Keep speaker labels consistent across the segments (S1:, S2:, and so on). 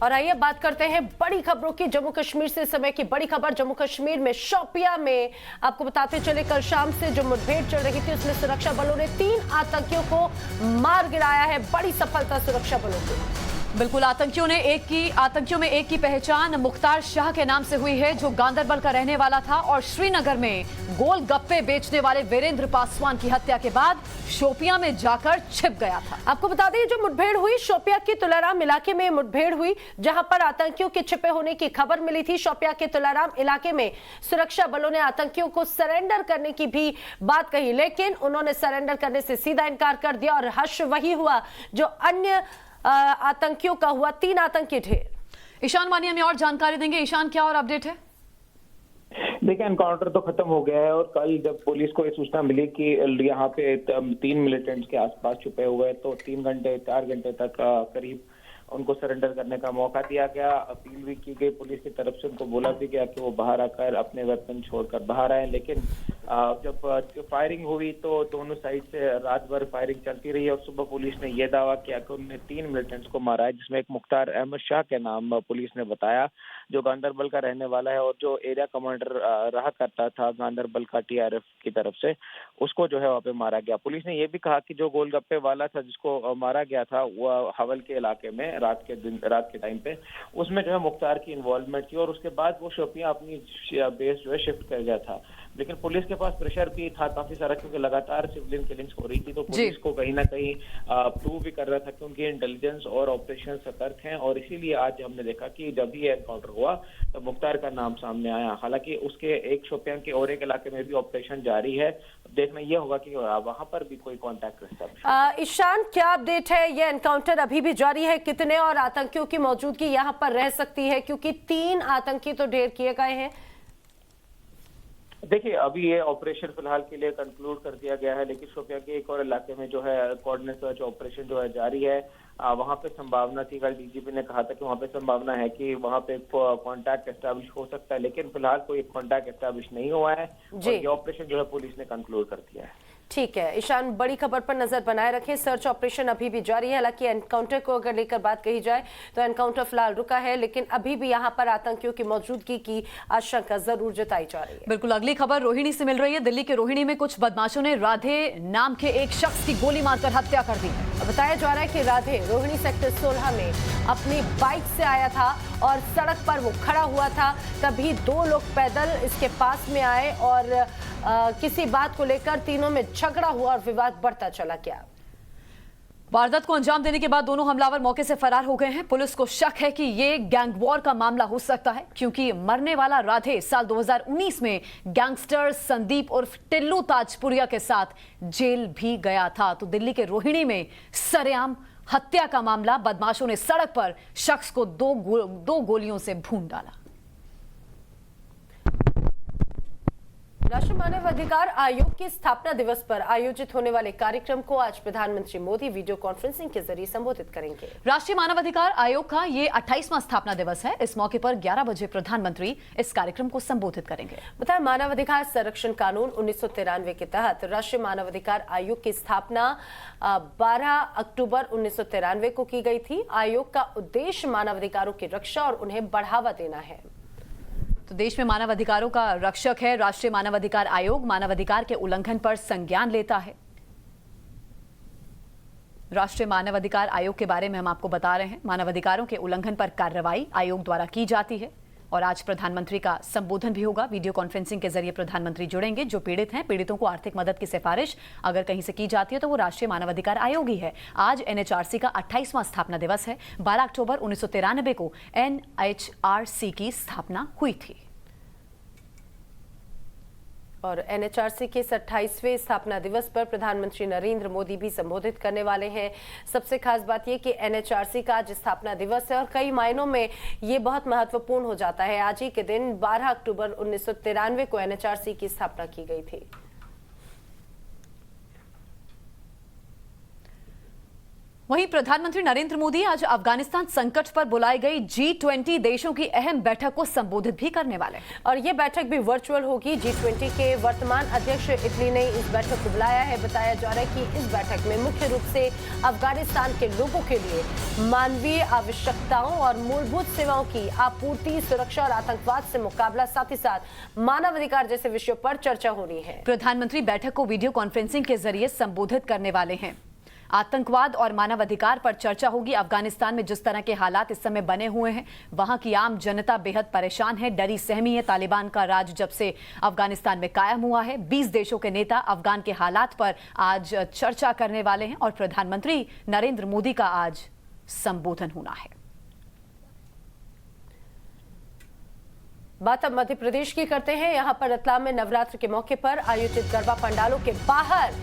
S1: और आइए बात करते हैं बड़ी खबरों की। जम्मू कश्मीर से समय की बड़ी खबर। जम्मू कश्मीर में शोपियां में आपको बताते चले, कल शाम से जो मुठभेड़ चल रही थी उसमें सुरक्षा बलों ने 3 आतंकियों को मार गिराया है। बड़ी सफलता सुरक्षा बलों की।
S2: बिल्कुल, आतंकियों में एक की पहचान मुख्तार शाह के नाम से हुई है, जो गांदरबल का रहने वाला था और श्रीनगर में गोलगप्पे बेचने वाले वीरेंद्र पासवान की हत्या के बाद शोपियां में जाकर छिप गया था।
S1: आपको बता दें, जो मुठभेड़ हुई शोपियां के तुलाराम इलाके में मुठभेड़ हुई, जहां पर आतंकियों के छिपे होने की खबर मिली थी। शोपियां के तुलाराम इलाके में सुरक्षा बलों ने आतंकियों को सरेंडर करने की भी बात कही, लेकिन उन्होंने सरेंडर करने से सीधा इनकार कर दिया और हश्र वही हुआ जो अन्य आतंकियों का हुआ। 3 आतंकी ढेर।
S2: ईशान वानी हमें और जानकारी देंगे। ईशान, क्या और अपडेट है?
S3: देखिए, एनकाउंटर तो खत्म हो गया है और कल जब पुलिस को ये सूचना मिली कि यहाँ पे 3 मिलिटेंट्स के आसपास छुपे हुए हैं, तो 4 घंटे तक करीब उनको सरेंडर करने का मौका दिया गया। अपील भी की गई पुलिस की तरफ से, उनको बोला भी गया कि वो बाहर आकर अपने वेपन छोड़कर बाहर आए। लेकिन जब फायरिंग हुई तो दोनों साइड से रात भर फायरिंग चलती रही और सुबह पुलिस ने यह दावा किया कि उन्होंने 3 मिलिटेंट्स को मारा है, जिसमें एक मुख्तार अहमद शाह के नाम पुलिस ने बताया, जो गांदरबल का रहने वाला है और जो एरिया कमांडर रहा करता था गांदरबल का TRF की तरफ से, उसको जो है वहाँ पे मारा गया। पुलिस ने यह भी कहा कि जो गोलगप्पे वाला था जिसको मारा गया था, वह हवल के इलाके में रात के टाइम पे उसमें जो है मुख्तार की इन्वॉल्वमेंट थी और उसके बाद वो शोपियां अपनी बेस जो है शिफ्ट कर गया था। लेकिन पुलिस के पास प्रेशर भी था काफी सारा, क्योंकि लगातार सिविलियन किलिंग्स हो रही थी, तो पुलिस को कहीं ना कहीं प्रूव भी कर रहा था कि उनकी इंटेलिजेंस और ऑपरेशन सतर्क हैं। और इसीलिए आज हमने देखा कि जब ही एनकाउंटर हुआ तो मुख्तार का नाम सामने आया। हालांकि उसके एक शोपियां के और एक इलाके में भी ऑपरेशन जारी है। देखना यह होगा कि वहां पर भी कोई कॉन्टैक्ट।
S1: ईशान, क्या अपडेट है? ये एनकाउंटर अभी भी जारी है? कितने और आतंकियों की मौजूदगी यहाँ पर रह सकती है, क्योंकि 3 आतंकी तो ढेर किए गए हैं?
S3: देखिए, अभी ये ऑपरेशन फिलहाल के लिए कंक्लूड कर दिया गया है, लेकिन शोपियां के एक और इलाके में जो है कोऑर्डिनेट सर्च ऑपरेशन जो है जारी है। वहां पे संभावना थी, कल DGP ने कहा था कि वहां पे संभावना है कि वहां पे कांटेक्ट एस्टैब्लिश हो सकता है, लेकिन फिलहाल कोई कांटेक्ट एस्टैब्लिश नहीं हुआ है और ये ऑपरेशन जो है पुलिस ने कंक्लूड कर दिया है।
S1: ठीक है ईशान, बड़ी खबर पर नजर बनाए रखें। सर्च ऑपरेशन अभी भी जारी है। हालांकि एनकाउंटर को अगर लेकर बात कही जाए तो एनकाउंटर फिलहाल रुका है, लेकिन अभी भी यहां पर आतंकियों की मौजूदगी की आशंका जरूर जताई जा रही है।
S2: बिल्कुल, अगली खबर रोहिणी से मिल रही है। दिल्ली के रोहिणी में कुछ बदमाशों ने राधे नाम के एक शख्स की गोली मारकर हत्या कर दी।
S1: बताया जा रहा है कि राधे रोहिणी सेक्टर 16 में अपनी बाइक से आया था और सड़क पर वो खड़ा हुआ था, तभी 2 लोग पैदल इसके पास में आए और किसी बात को लेकर तीनों में झगड़ा हुआ और विवाद बढ़ता चला गया।
S2: वारदात को अंजाम देने के बाद दोनों हमलावर मौके से फरार हो गए हैं। पुलिस को शक है कि ये गैंग वॉर का मामला हो सकता है, क्योंकि मरने वाला राधे साल 2019 में गैंगस्टर संदीप उर्फ टिल्लू ताजपुरिया के साथ जेल भी गया था। तो दिल्ली के रोहिणी में सरेआम हत्या का मामला। बदमाशों ने सड़क पर शख्स को दो गोलियों से भून डाला।
S1: राष्ट्रीय मानव अधिकार आयोग के स्थापना दिवस पर आयोजित होने वाले कार्यक्रम को आज प्रधानमंत्री मोदी वीडियो कॉन्फ्रेंसिंग के जरिए संबोधित करेंगे।
S2: राष्ट्रीय मानव अधिकार आयोग का ये 28वां स्थापना दिवस है। इस मौके पर 11 बजे प्रधानमंत्री इस कार्यक्रम को संबोधित करेंगे।
S1: बताया, मानव अधिकार संरक्षण कानून 1993 के तहत राष्ट्रीय मानव अधिकार आयोग की स्थापना 12 अक्टूबर 1993 को की गई थी। आयोग का उद्देश्य मानव अधिकारों की रक्षा और उन्हें बढ़ावा देना है।
S2: तो देश में मानव अधिकारों का रक्षक है राष्ट्रीय मानव अधिकार आयोग। मानव अधिकार के उल्लंघन पर संज्ञान लेता है। राष्ट्रीय मानव अधिकार आयोग के बारे में हम आपको बता रहे हैं। मानव अधिकारों के उल्लंघन पर कार्रवाई आयोग द्वारा की जाती है और आज प्रधानमंत्री का संबोधन भी होगा। वीडियो कॉन्फ्रेंसिंग के जरिए प्रधानमंत्री जुड़ेंगे। जो पीड़ित हैं, पीड़ितों को आर्थिक मदद की सिफारिश अगर कहीं से की जाती है तो वो राष्ट्रीय मानव अधिकार आयोग ही है। आज NHRC का 28वां स्थापना दिवस है। 12 अक्टूबर 1993 को NHRC की स्थापना हुई थी
S1: और NHRC के 28वें स्थापना दिवस पर प्रधानमंत्री नरेंद्र मोदी भी संबोधित करने वाले हैं। सबसे खास बात यह कि NHRC का आज स्थापना दिवस है और कई मायनों में ये बहुत महत्वपूर्ण हो जाता है। आज ही के दिन 12 अक्टूबर 1993 को NHRC की स्थापना की गई थी।
S2: वहीं प्रधानमंत्री नरेंद्र मोदी आज अफगानिस्तान संकट पर बुलाई गई G20 देशों की अहम बैठक को संबोधित भी करने वाले हैं।
S1: और ये बैठक भी वर्चुअल होगी। G20 के वर्तमान अध्यक्ष इटली ने इस बैठक को बुलाया है। बताया जा रहा है कि इस बैठक में मुख्य रूप से अफगानिस्तान के लोगों के लिए मानवीय आवश्यकताओं और मूलभूत सेवाओं की आपूर्ति, सुरक्षा और आतंकवाद से मुकाबला, साथ ही साथ मानवाधिकार जैसे विषयों पर चर्चा होनी है।
S2: प्रधानमंत्री बैठक को वीडियो कॉन्फ्रेंसिंग के जरिए संबोधित करने वाले हैं। आतंकवाद और मानवाधिकार पर चर्चा होगी। अफगानिस्तान में जिस तरह के हालात इस समय बने हुए हैं, वहां की आम जनता बेहद परेशान है, डरी सहमी है। तालिबान का राज जब से अफगानिस्तान में कायम हुआ है, 20 देशों के नेता अफगान के हालात पर आज चर्चा करने वाले हैं और प्रधानमंत्री नरेंद्र मोदी का आज संबोधन होना है।
S1: बात अब मध्य प्रदेश की करते हैं। यहां पर रतलाम में नवरात्र के मौके पर आयोजित गरबा पंडालों के बाहर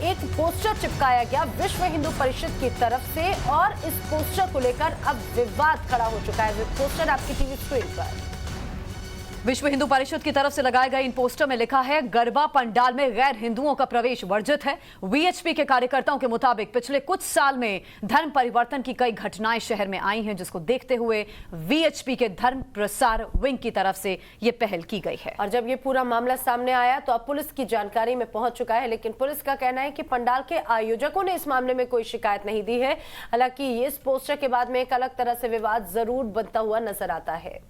S1: एक पोस्टर चिपकाया गया विश्व हिंदू परिषद की तरफ से, और इस पोस्टर को लेकर अब विवाद खड़ा हो चुका है। पोस्टर आपकी टीवी स्क्रीन पर।
S2: विश्व हिंदू परिषद की तरफ से लगाए गए इन पोस्टर में लिखा है, गरबा पंडाल में गैर हिंदुओं का प्रवेश वर्जित है। वीएचपी के कार्यकर्ताओं के मुताबिक पिछले कुछ साल में धर्म परिवर्तन की कई घटनाएं शहर में आई हैं, जिसको देखते हुए वीएचपी के धर्म प्रसार विंग की तरफ से ये पहल की गई है।
S1: और जब ये पूरा मामला सामने आया तो अब पुलिस की जानकारी में पहुंच चुका है, लेकिन पुलिस का कहना है कि पंडाल के आयोजकों ने इस मामले में कोई शिकायत नहीं दी है। हालांकि इस पोस्टर के बाद में एक अलग तरह से विवाद जरूर बनता हुआ नजर आता है।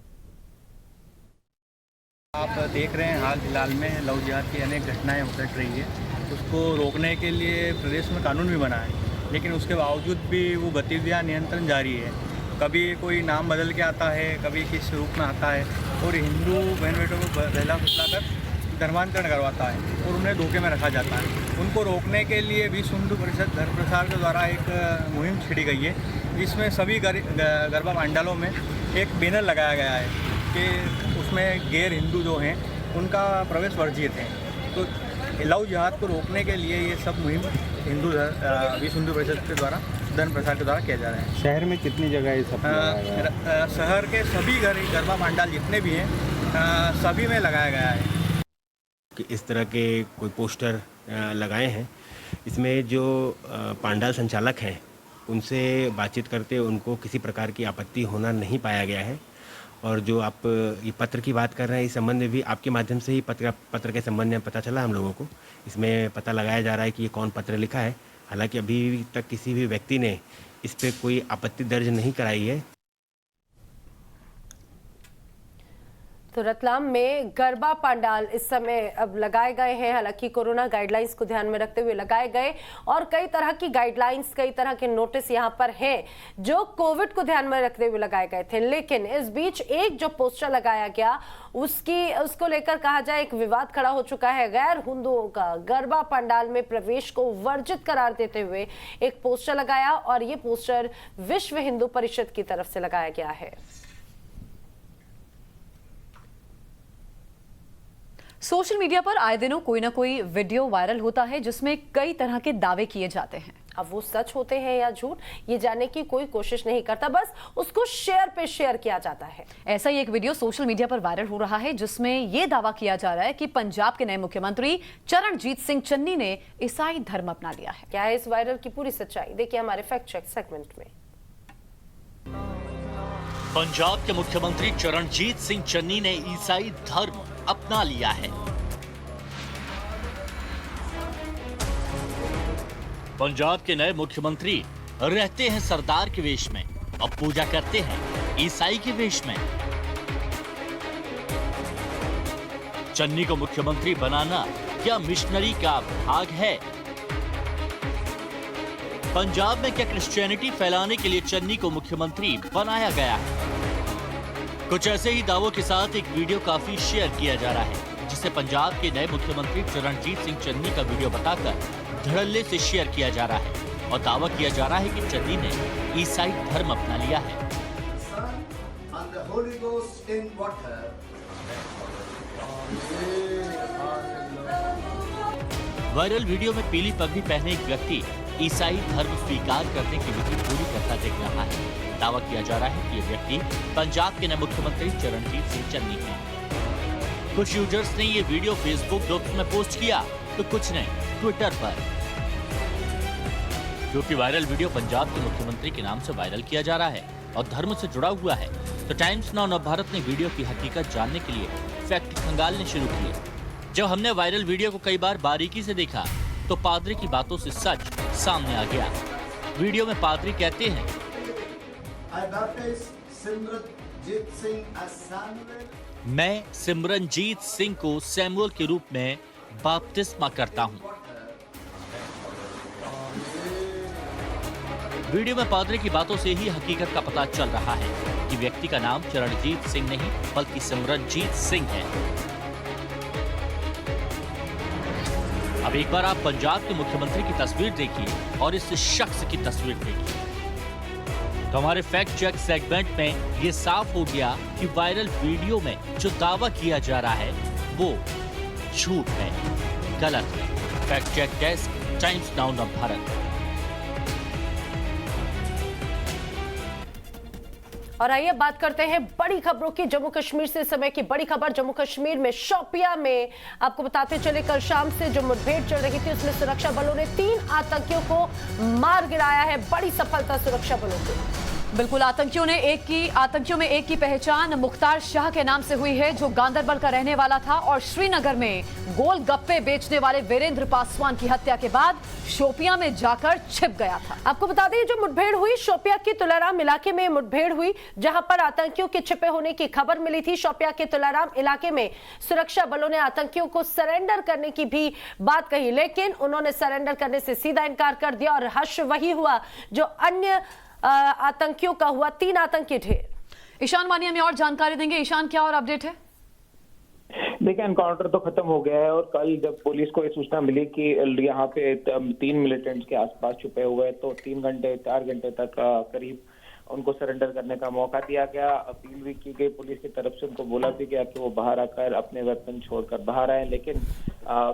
S4: आप देख रहे हैं हाल फिलहाल में लव जिहाद की अनेक घटनाएं घट रही है। उसको रोकने के लिए प्रदेश में कानून भी बना है, लेकिन उसके बावजूद भी वो गतिविधियां नियंत्रण जारी है। कभी कोई नाम बदल के आता है, कभी किस रूप में आता है और हिंदू बहन बेटों को बहला फुसला कर धर्मांतरण करवाता है और उन्हें धोखे में रखा जाता है। उनको रोकने के लिए विश्व हिंदू परिषद धर्म प्रसार के द्वारा एक मुहिम छिड़ी गई है, जिसमें सभी गरबा पंडालों में एक बैनर लगाया गया है कि उसमें गैर हिंदू जो हैं उनका प्रवेश वर्जित है। तो लव जिहाद को रोकने के लिए ये सब मुहिम विश्व हिंदू परिषद के द्वारा धर्म प्रसार के द्वारा किया जा रहा है।
S5: शहर में कितनी जगह ये सब
S4: शहर के सभी गरबा पंडाल जितने भी हैं सभी में लगाया गया है
S6: कि इस तरह के कोई पोस्टर लगाए हैं। इसमें जो पंडाल संचालक हैं उनसे बातचीत करते उनको किसी प्रकार की आपत्ति होना नहीं पाया गया है। और जो आप ये पत्र की बात कर रहे हैं, इस संबंध में भी आपके माध्यम से ही पत्र के संबंध में पता चला हम लोगों को। इसमें पता लगाया जा रहा है कि ये कौन पत्र लिखा है। हालांकि अभी तक किसी भी व्यक्ति ने इस पर कोई आपत्ति दर्ज नहीं कराई है।
S1: तो रतलाम में गरबा पंडाल इस समय अब लगाए गए हैं। हालांकि कोरोना गाइडलाइंस को ध्यान में रखते हुए लगाए गए, और कई तरह की गाइडलाइंस, कई तरह के नोटिस यहां पर हैं जो कोविड को ध्यान में रखते हुए लगाए गए थे। लेकिन इस बीच एक जो पोस्टर लगाया गया उसको लेकर कहा जाए एक विवाद खड़ा हो चुका है। गैर हिंदुओं का गरबा पंडाल में प्रवेश को वर्जित करार देते हुए एक पोस्टर लगाया, और ये पोस्टर विश्व हिंदू परिषद की तरफ से लगाया गया है।
S2: सोशल मीडिया पर आए दिनों कोई ना कोई वीडियो वायरल होता है जिसमें कई तरह के दावे किए जाते हैं।
S1: अब वो सच होते हैं या झूठ, ये जानने की कोई कोशिश नहीं करता, बस उसको शेयर पे शेयर किया जाता है।
S2: ऐसा ही एक वीडियो सोशल मीडिया पर वायरल हो रहा है जिसमें ये दावा किया जा रहा है कि पंजाब के नए मुख्यमंत्री चरणजीत सिंह चन्नी ने ईसाई धर्म अपना लिया है।
S1: क्या है इस वायरल की पूरी सच्चाई, देखिए हमारे फैक्ट चेक सेगमेंट में।
S7: पंजाब के मुख्यमंत्री चरणजीत सिंह चन्नी ने ईसाई धर्म अपना लिया है। पंजाब के नए मुख्यमंत्री रहते हैं सरदार के वेश में और पूजा करते हैं ईसाई के वेश में। चन्नी को मुख्यमंत्री बनाना क्या मिशनरी का भाग है? पंजाब में क्या क्रिश्चियनिटी फैलाने के लिए चन्नी को मुख्यमंत्री बनाया गया है? कुछ ऐसे ही दावों के साथ एक वीडियो काफी शेयर किया जा रहा है, जिसे पंजाब के नए मुख्यमंत्री चरणजीत सिंह चन्नी का वीडियो बताकर धड़ल्ले से शेयर किया जा रहा है और दावा किया जा रहा है कि चन्नी ने ईसाई धर्म अपना लिया है। वायरल वीडियो में पीली पगड़ी पहने एक व्यक्ति ईसाई धर्म स्वीकार करने की विधि पूरी करता दिख रहा है। दावा किया जा रहा है कि ये व्यक्ति पंजाब के नए मुख्यमंत्री चरणजीत सिंह चन्नी हैं। कुछ यूजर्स ने ये वीडियो फेसबुक ग्रुप्स में पोस्ट किया तो कुछ ने ट्विटर पर। क्योंकि वायरल वीडियो पंजाब के मुख्यमंत्री के नाम से वायरल किया जा रहा है और धर्म से जुड़ा हुआ है, तो टाइम्स नाउ नवभारत ने वीडियो की हकीकत जानने के लिए फैक्ट खंगालने शुरू किए। जब हमने वायरल वीडियो को कई बार बारीकी से देखा तो पादरी की बातों से सच सामने आ गया। वीडियो में पादरी कहते हैं, मैं सिमरनजीत सिंह को सैमुअल के रूप में बपतिस्मा करता हूं। वीडियो में पादरी की बातों से ही हकीकत का पता चल रहा है कि व्यक्ति का नाम चरणजीत सिंह नहीं बल्कि सिमरनजीत सिंह है। अब एक बार आप पंजाब के मुख्यमंत्री की तस्वीर देखिए और इस शख्स की तस्वीर देखिए, तो हमारे फैक्ट चेक सेगमेंट में ये साफ हो गया कि वायरल वीडियो में जो दावा किया जा रहा है वो झूठ है, गलत है। Fact check desk, Times Now Navbharat.
S1: और आइए बात करते हैं बड़ी खबरों की। जम्मू कश्मीर से समय की बड़ी खबर। जम्मू कश्मीर में शोपियां में आपको बताते चले, कल शाम से जो मुठभेड़ चल रही थी उसमें सुरक्षा बलों ने 3 आतंकियों को मार गिराया है। बड़ी सफलता सुरक्षा बलों की।
S2: बिल्कुल, आतंकियों में एक की पहचान मुख्तार शाह के नाम से हुई है, जो गांदरबल का रहने वाला था और श्रीनगर में गोलगप्पे बेचने वाले वीरेंद्र पासवान की हत्या के बाद शोपियां में जाकर छिप गया था।
S1: आपको बता दें, जो मुठभेड़ हुई शोपियां के तुलाराम इलाके में मुठभेड़ हुई, जहां पर आतंकियों के छिपे होने की खबर मिली थी। शोपियां के तुलाराम इलाके में सुरक्षा बलों ने आतंकियों को सरेंडर करने की भी बात कही, लेकिन उन्होंने सरेंडर करने से सीधा इनकार कर दिया और हश्र वही हुआ जो अन्य आतंकियों का हुआ। 3 आतंकी ढेर।
S2: ईशान वानी हमें और जानकारी देंगे। ईशान, क्या और अपडेट है?
S3: देखिए, एनकाउंटर तो खत्म हो गया है और कल जब पुलिस को ये सूचना मिली कि यहाँ पे 3 मिलिटेंट्स के आसपास छुपे हुए हैं, तो 4 घंटे तक करीब उनको सरेंडर करने का मौका दिया गया। अपील भी की गई पुलिस की तरफ से, उनको बोला भी गया कि वो बाहर आकर अपने वेपन छोड़कर बाहर आए। लेकिन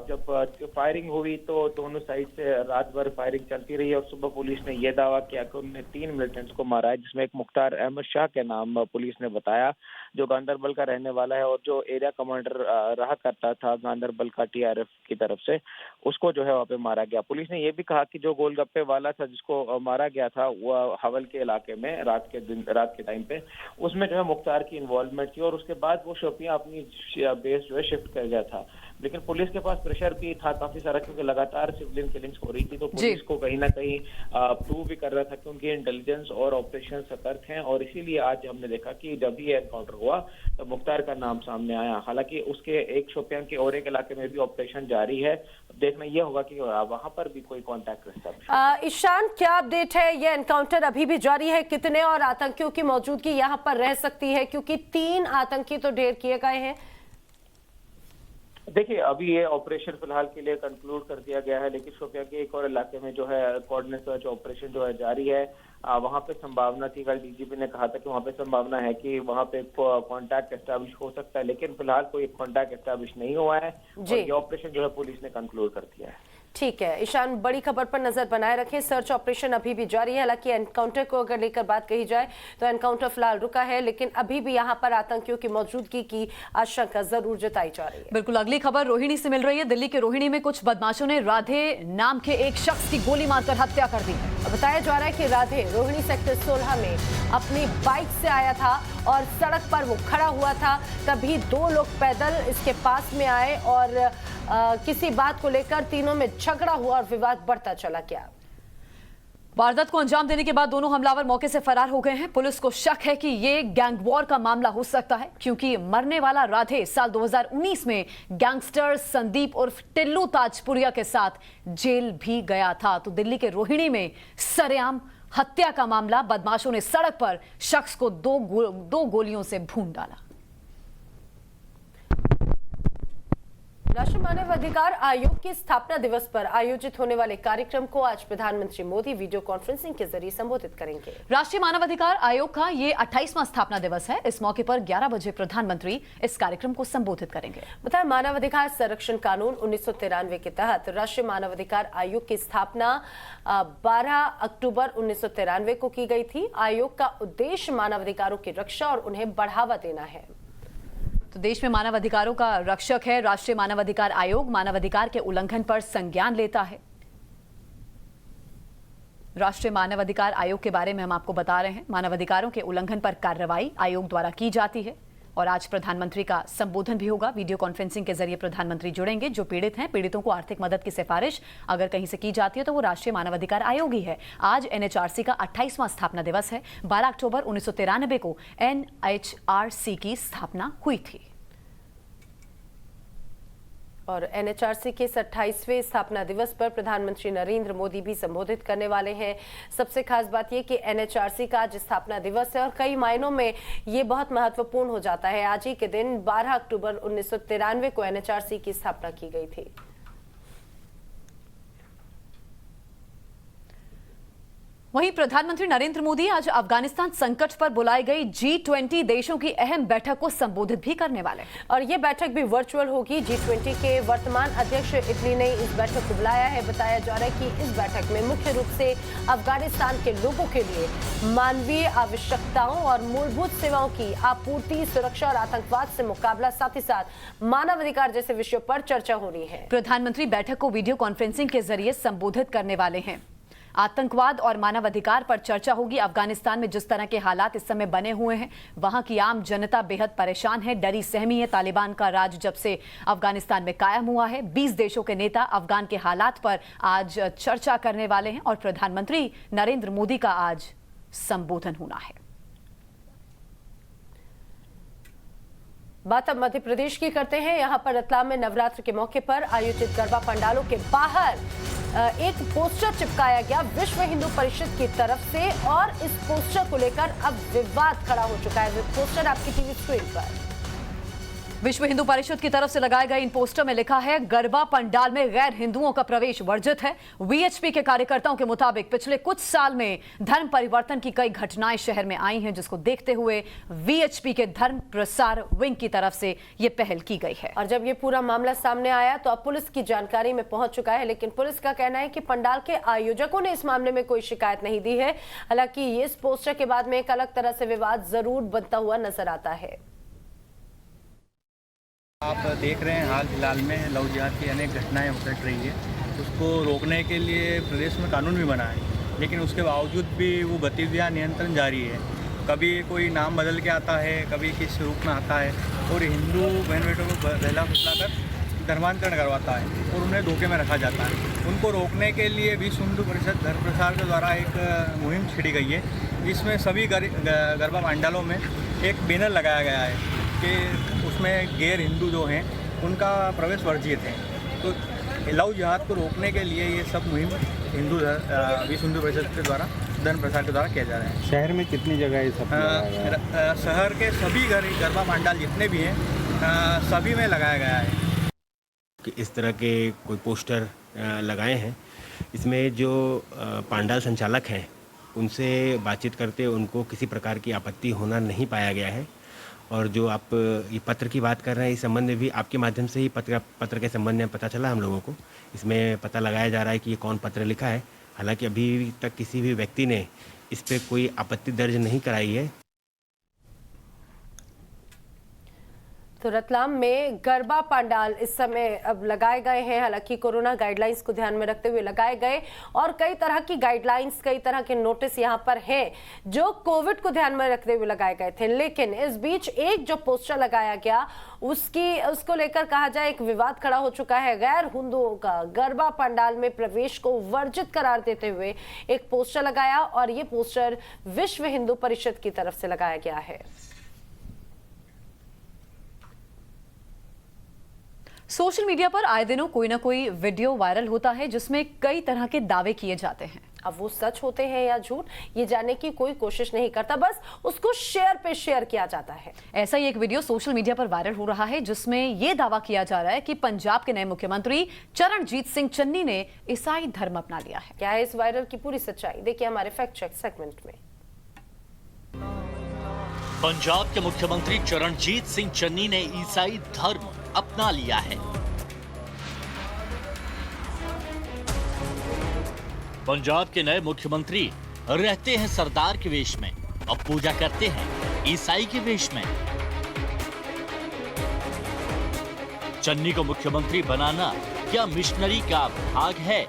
S3: जब फायरिंग हुई तो दोनों साइड से रात भर फायरिंग चलती रही और सुबह पुलिस ने यह दावा किया कि उन्होंने 3 मिलिटेंट्स को मारा है, जिसमें एक मुख्तार अहमद शाह के नाम पुलिस ने बताया, जो गांदरबल का रहने वाला है और जो एरिया कमांडर रहा करता था गांदरबल का TRF की तरफ से, उसको जो है वहाँ पे मारा गया। पुलिस ने यह भी कहा कि जो गोलगप्पे वाला था जिसको मारा गया था वो हवल के इलाके में रात के टाइम पे, उसमें जो है मुख्तार की इन्वॉल्वमेंट थी और उसके बाद वो शोपियां अपनी बेस जो है शिफ्ट कर गया था। लेकिन पुलिस के पास प्रेशर भी था काफी सारा, क्योंकि लगातार सिविलियन किलिंग्स हो रही थी, तो पुलिस को कहीं ना कहीं प्रूव भी कर रहा था कि उनकी इंटेलिजेंस और ऑपरेशन सतर्क हैं। और इसीलिए आज हमने देखा कि जब भी एनकाउंटर हुआ तो मुख्तार का नाम सामने आया। हालांकि उसके एक शोपियां के और एक इलाके में भी ऑपरेशन जारी है। देखना यह होगा कि वहां पर भी कोई कॉन्टैक्ट रखता।
S1: ईशान, क्या अपडेट है? यह एनकाउंटर अभी भी जारी है? कितने और आतंकियों की मौजूदगी यहाँ पर रह सकती है, क्योंकि 3 आतंकी तो ढेर किए गए हैं?
S3: देखिए, अभी ये ऑपरेशन फिलहाल के लिए कंक्लूड कर दिया गया है, लेकिन शोपियां के एक और इलाके में जो है कोऑर्डिनेट सर्च ऑपरेशन जो है जारी है। वहां पे संभावना थी, कल DGP ने कहा था कि वहां पे संभावना है कि वहां पे कांटेक्ट एस्टैब्लिश हो सकता है, लेकिन फिलहाल कोई कांटेक्ट एस्टैब्लिश नहीं हुआ है और ये ऑपरेशन जो है पुलिस ने कंक्लूड कर दिया है।
S1: ठीक है ईशान, बड़ी खबर पर नजर बनाए रखें। सर्च ऑपरेशन अभी भी जारी है। हालांकि एनकाउंटर को अगर लेकर बात कही जाए तो एनकाउंटर फिलहाल रुका है, लेकिन अभी भी यहां पर आतंकियों की मौजूदगी की आशंका जरूर जताई जा रही है।
S2: बिल्कुल, अगली खबर रोहिणी से मिल रही है। दिल्ली के रोहिणी में कुछ बदमाशों ने राधे नाम के एक शख्स की गोली मारकर हत्या कर दी है।
S1: बताया जा रहा है कि राधे रोहिणी सेक्टर 16 में अपनी बाइक से आया था और सड़क पर वो खड़ा हुआ था, तभी 2 लोग पैदल इसके पास में आए और किसी बात को लेकर तीनों में झगड़ा हुआ और विवाद बढ़ता चला गया।
S2: वारदात को अंजाम देने के बाद दोनों हमलावर मौके से फरार हो गए हैं। पुलिस को शक है कि ये गैंग वॉर का मामला हो सकता है, क्योंकि मरने वाला राधे साल 2019 में गैंगस्टर संदीप उर्फ टिल्लू ताजपुरिया के साथ जेल भी गया था। तो दिल्ली के रोहिणी में सरेआम हत्या का मामला। बदमाशों ने सड़क पर शख्स को दो गोलियों से भून डाला।
S1: राष्ट्रीय मानव अधिकार आयोग के स्थापना दिवस पर आयोजित होने वाले कार्यक्रम को आज प्रधानमंत्री मोदी वीडियो कॉन्फ्रेंसिंग के जरिए संबोधित करेंगे।
S2: राष्ट्रीय मानव अधिकार आयोग का ये 28वां स्थापना दिवस है। इस मौके पर 11 बजे प्रधानमंत्री इस कार्यक्रम को संबोधित करेंगे।
S1: बताया, मानव अधिकार संरक्षण कानून 1993 के तहत राष्ट्रीय मानव अधिकार आयोग की स्थापना 12 अक्टूबर 1993 को की गई थी। आयोग का उद्देश्य मानव अधिकारों की रक्षा और उन्हें बढ़ावा देना है।
S2: तो देश में मानव अधिकारों का रक्षक है राष्ट्रीय मानव अधिकार आयोग। मानव अधिकार के उल्लंघन पर संज्ञान लेता है। राष्ट्रीय मानवाधिकार आयोग के बारे में हम आपको बता रहे हैं। मानवाधिकारों के उल्लंघन पर कार्रवाई आयोग द्वारा की जाती है और आज प्रधानमंत्री का संबोधन भी होगा। वीडियो कॉन्फ्रेंसिंग के जरिए प्रधानमंत्री जुड़ेंगे। जो पीड़ित हैं, पीड़ितों को आर्थिक मदद की सिफारिश अगर कहीं से की जाती है तो वो राष्ट्रीय मानवाधिकार आयोग ही है। आज एनएचआरसी का 28वां स्थापना दिवस है। 12 अक्टूबर 1993 को एनएचआरसी की स्थापना हुई थी
S1: और एनएचआरसी के इस 28वें स्थापना दिवस पर प्रधानमंत्री नरेंद्र मोदी भी संबोधित करने वाले हैं। सबसे खास बात यह कि एनएचआरसी का आज स्थापना दिवस है और कई मायनों में ये बहुत महत्वपूर्ण हो जाता है। आज ही के दिन 12 अक्टूबर 1993 को एनएचआरसी की स्थापना की गई थी।
S2: वहीं प्रधानमंत्री नरेंद्र मोदी आज अफगानिस्तान संकट पर बुलाई गई G20 देशों की अहम बैठक को संबोधित भी करने वाले हैं
S1: और ये बैठक भी वर्चुअल होगी। G20 के वर्तमान अध्यक्ष इटली ने इस बैठक को बुलाया है। बताया जा रहा है कि इस बैठक में मुख्य रूप से अफगानिस्तान के लोगों के लिए मानवीय आवश्यकताओं और मूलभूत सेवाओं की आपूर्ति, सुरक्षा और आतंकवाद से मुकाबला, साथ ही साथ मानवाधिकार जैसे विषयों पर चर्चा हो रही है।
S2: प्रधानमंत्री बैठक को वीडियो कॉन्फ्रेंसिंग के जरिए संबोधित करने वाले हैं। आतंकवाद और मानवाधिकार पर चर्चा होगी। अफगानिस्तान में जिस तरह के हालात इस समय बने हुए हैं, वहां की आम जनता बेहद परेशान है, डरी सहमी है। तालिबान का राज जब से अफगानिस्तान में कायम हुआ है, 20 देशों के नेता अफगान के हालात पर आज चर्चा करने वाले हैं और प्रधानमंत्री नरेंद्र मोदी का आज संबोधन होना है।
S1: बात अब मध्य प्रदेश की करते हैं। यहां पर रतलाम में नवरात्र के मौके पर आयोजित गरबा पंडालों के बाहर एक पोस्टर चिपकाया गया विश्व हिंदू परिषद की तरफ से और इस पोस्टर को लेकर अब विवाद खड़ा हो चुका है। पोस्टर आपकी टीवी स्क्रीन पर।
S2: विश्व हिंदू परिषद की तरफ से लगाए गए इन पोस्टर में लिखा है, गरबा पंडाल में गैर हिंदुओं का प्रवेश वर्जित है। वीएचपी के कार्यकर्ताओं के मुताबिक पिछले कुछ साल में धर्म परिवर्तन की कई घटनाएं शहर में आई हैं, जिसको देखते हुए वीएचपी के धर्म प्रसार विंग की तरफ से यह पहल की गई है।
S1: और जब ये पूरा मामला सामने आया तो अब पुलिस की जानकारी में पहुंच चुका है, लेकिन पुलिस का कहना है कि पंडाल के आयोजकों ने इस मामले में कोई शिकायत नहीं दी है। हालांकि इस पोस्टर के बाद में एक अलग तरह से विवाद जरूर बनता हुआ नजर आता है।
S4: आप देख रहे हैं हाल फिलहाल में लव जिहाद की अनेक घटनाएं घट रही है। उसको रोकने के लिए प्रदेश में कानून भी बना है, लेकिन उसके बावजूद भी वो गतिविधियां नियंत्रण जारी है। कभी कोई नाम बदल के आता है, कभी किस रूप में आता है और हिंदू बहन बेटों को बहला फुसला कर धर्मांतरण करवाता है और उन्हें धोखे में रखा जाता है। उनको रोकने के लिए विश्व हिंदू परिषद धर्म प्रसार के द्वारा एक मुहिम छिड़ी गई है, जिसमें सभी गरबा पंडालों में एक बैनर लगाया गया है कि उसमें गैर हिंदू जो हैं उनका प्रवेश वर्जित है। तो लव जिहाद को रोकने के लिए ये सब मुहिम विश्व हिंदू परिषद के द्वारा धर्म प्रसार के द्वारा किया जा रहा है।
S5: शहर में कितनी जगह ये सब
S4: शहर के सभी गरबा पंडाल जितने भी हैं सभी में लगाया गया है
S6: कि इस तरह के कोई पोस्टर लगाए हैं। इसमें जो पंडाल संचालक हैं उनसे बातचीत करते उनको किसी प्रकार की आपत्ति होना नहीं पाया गया है। और जो आप ये पत्र की बात कर रहे हैं, इस संबंध में भी आपके माध्यम से ही पत्र के संबंध में पता चला हम लोगों को। इसमें पता लगाया जा रहा है कि ये कौन पत्र लिखा है। हालांकि अभी तक किसी भी व्यक्ति ने इस पर कोई आपत्ति दर्ज नहीं कराई है।
S1: तो रतलाम में गरबा पंडाल इस समय अब लगाए गए हैं। हालांकि कोरोना गाइडलाइंस को ध्यान में रखते हुए लगाए गए और कई तरह की गाइडलाइंस, कई तरह के नोटिस यहां पर हैं जो कोविड को ध्यान में रखते हुए लगाए गए थे। लेकिन इस बीच एक जो पोस्टर लगाया गया उसको लेकर कहा जाए एक विवाद खड़ा हो चुका है। गैर हिंदुओं का गरबा पंडाल में प्रवेश को वर्जित करार देते हुए एक पोस्टर लगाया और ये पोस्टर विश्व हिंदू परिषद की तरफ से लगाया गया है।
S2: सोशल मीडिया पर आए दिनों कोई ना कोई वीडियो वायरल होता है जिसमें कई तरह के दावे किए जाते हैं।
S1: अब वो सच होते हैं या झूठ, ये जानने की कोई कोशिश नहीं करता, बस उसको शेयर पे शेयर किया जाता है।
S2: ऐसा ही एक वीडियो सोशल मीडिया पर वायरल हो रहा है जिसमें यह दावा किया जा रहा है कि पंजाब के नए मुख्यमंत्री चरणजीत सिंह चन्नी ने ईसाई धर्म अपना लिया है।
S1: क्या है इस वायरल की पूरी सच्चाई, देखिए हमारे फैक्ट चेक सेगमेंट में।
S7: पंजाब के मुख्यमंत्री चरणजीत सिंह चन्नी ने ईसाई धर्म अपना लिया है। पंजाब के नए मुख्यमंत्री रहते हैं सरदार के वेश में और पूजा करते हैं ईसाई के वेश में। चन्नी को मुख्यमंत्री बनाना क्या मिशनरी का भाग है?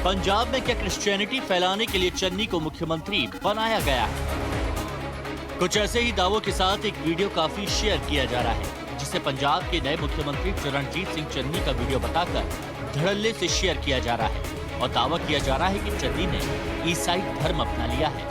S7: पंजाब में क्या क्रिश्चियनिटी फैलाने के लिए चन्नी को मुख्यमंत्री बनाया गया है? कुछ ऐसे ही दावों के साथ एक वीडियो काफी शेयर किया जा रहा है, जिसे पंजाब के नए मुख्यमंत्री चरणजीत सिंह चन्नी का वीडियो बताकर धड़ल्ले से शेयर किया जा रहा है और दावा किया जा रहा है कि चन्नी ने ईसाई धर्म अपना लिया है।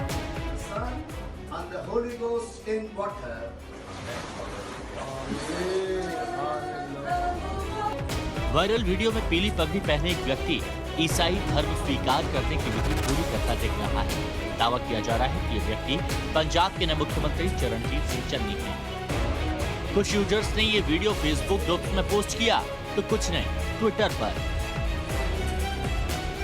S7: वायरल वीडियो में पीली पगड़ी पहने एक व्यक्ति ईसाई धर्म स्वीकार करने की विधि पूरी करता दिख रहा है। दावा किया जा रहा है कि ये व्यक्ति पंजाब के नए मुख्यमंत्री चरणजीत सिंह चन्नी हैं। कुछ यूजर्स ने ये वीडियो फेसबुक ग्रुप्स में पोस्ट किया तो कुछ ने ट्विटर पर।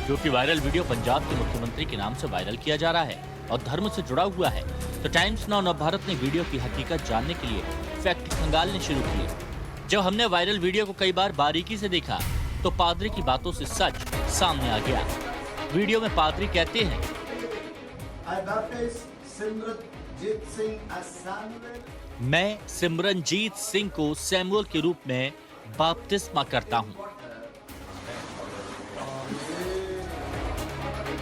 S7: क्योंकि वायरल वीडियो पंजाब के मुख्यमंत्री के नाम से वायरल किया जा रहा है और धर्म से जुड़ा हुआ है, तो टाइम्स नाउ नवभारत ने वीडियो की हकीकत जानने के लिए फैक्ट खंगालने शुरू किए। जब हमने वायरल वीडियो को कई बार बारीकी से देखा तो पादरी की बातों से सच सामने आ गया। वीडियो में पादरी कहते हैं, मैं सिमरनजीत सिंह को सैमुअल के रूप में बपतिस्मा करता हूं।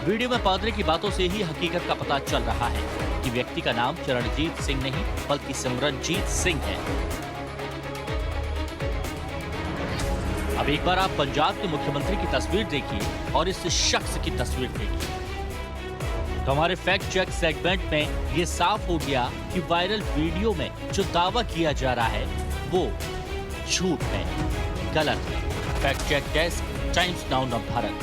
S7: वीडियो में पादरी की बातों से ही हकीकत का पता चल रहा है कि व्यक्ति का नाम चरणजीत सिंह नहीं बल्कि सिमरनजीत सिंह है। अब एक बार आप पंजाब के मुख्यमंत्री की तस्वीर देखिए और इस शख्स की तस्वीर देखिए, तो हमारे फैक्ट चेक सेगमेंट में ये साफ हो गया कि वायरल वीडियो में जो दावा किया जा रहा है वो झूठ है, गलत है। Fact check desk, Times Now Navbharat.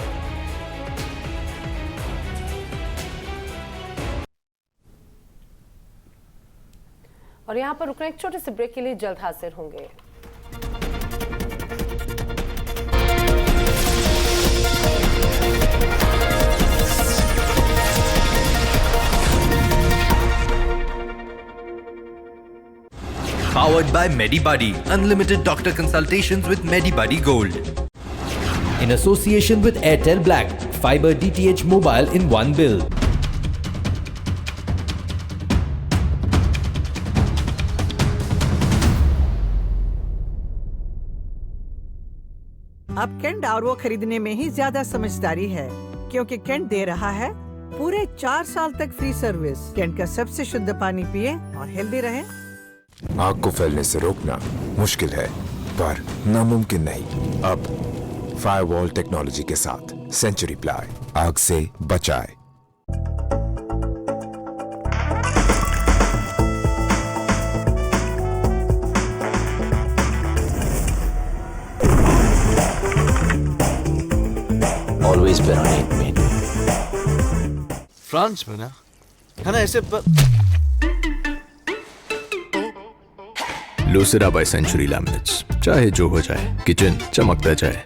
S1: और यहाँ पर रुकना एक छोटे से ब्रेक के लिए, जल्द हाजिर होंगे।
S5: Powered by MediBuddy, unlimited doctor consultations with MediBuddy Gold. In association with Airtel Black, fiber DTH mobile in one bill.
S8: अब कैंट आरओ खरीदने में ही ज्यादा समझदारी है, क्योंकि कैंट दे रहा है पूरे 4 साल तक फ्री सर्विस। कैंट का सबसे शुद्ध पानी पिए और हेल्दी रहे।
S9: आग को फैलने से रोकना मुश्किल है पर नामुमकिन नहीं। अब फायरवॉल टेक्नोलॉजी के साथ सेंचुरी प्लाई आग से बचाए।
S10: Always been on 8 main.
S11: France में ना है ना ऐसे
S12: लोसेरा बाय सेंचुरी लैमिनेट्स, चाहे जो हो जाए किचन चमकता जाए।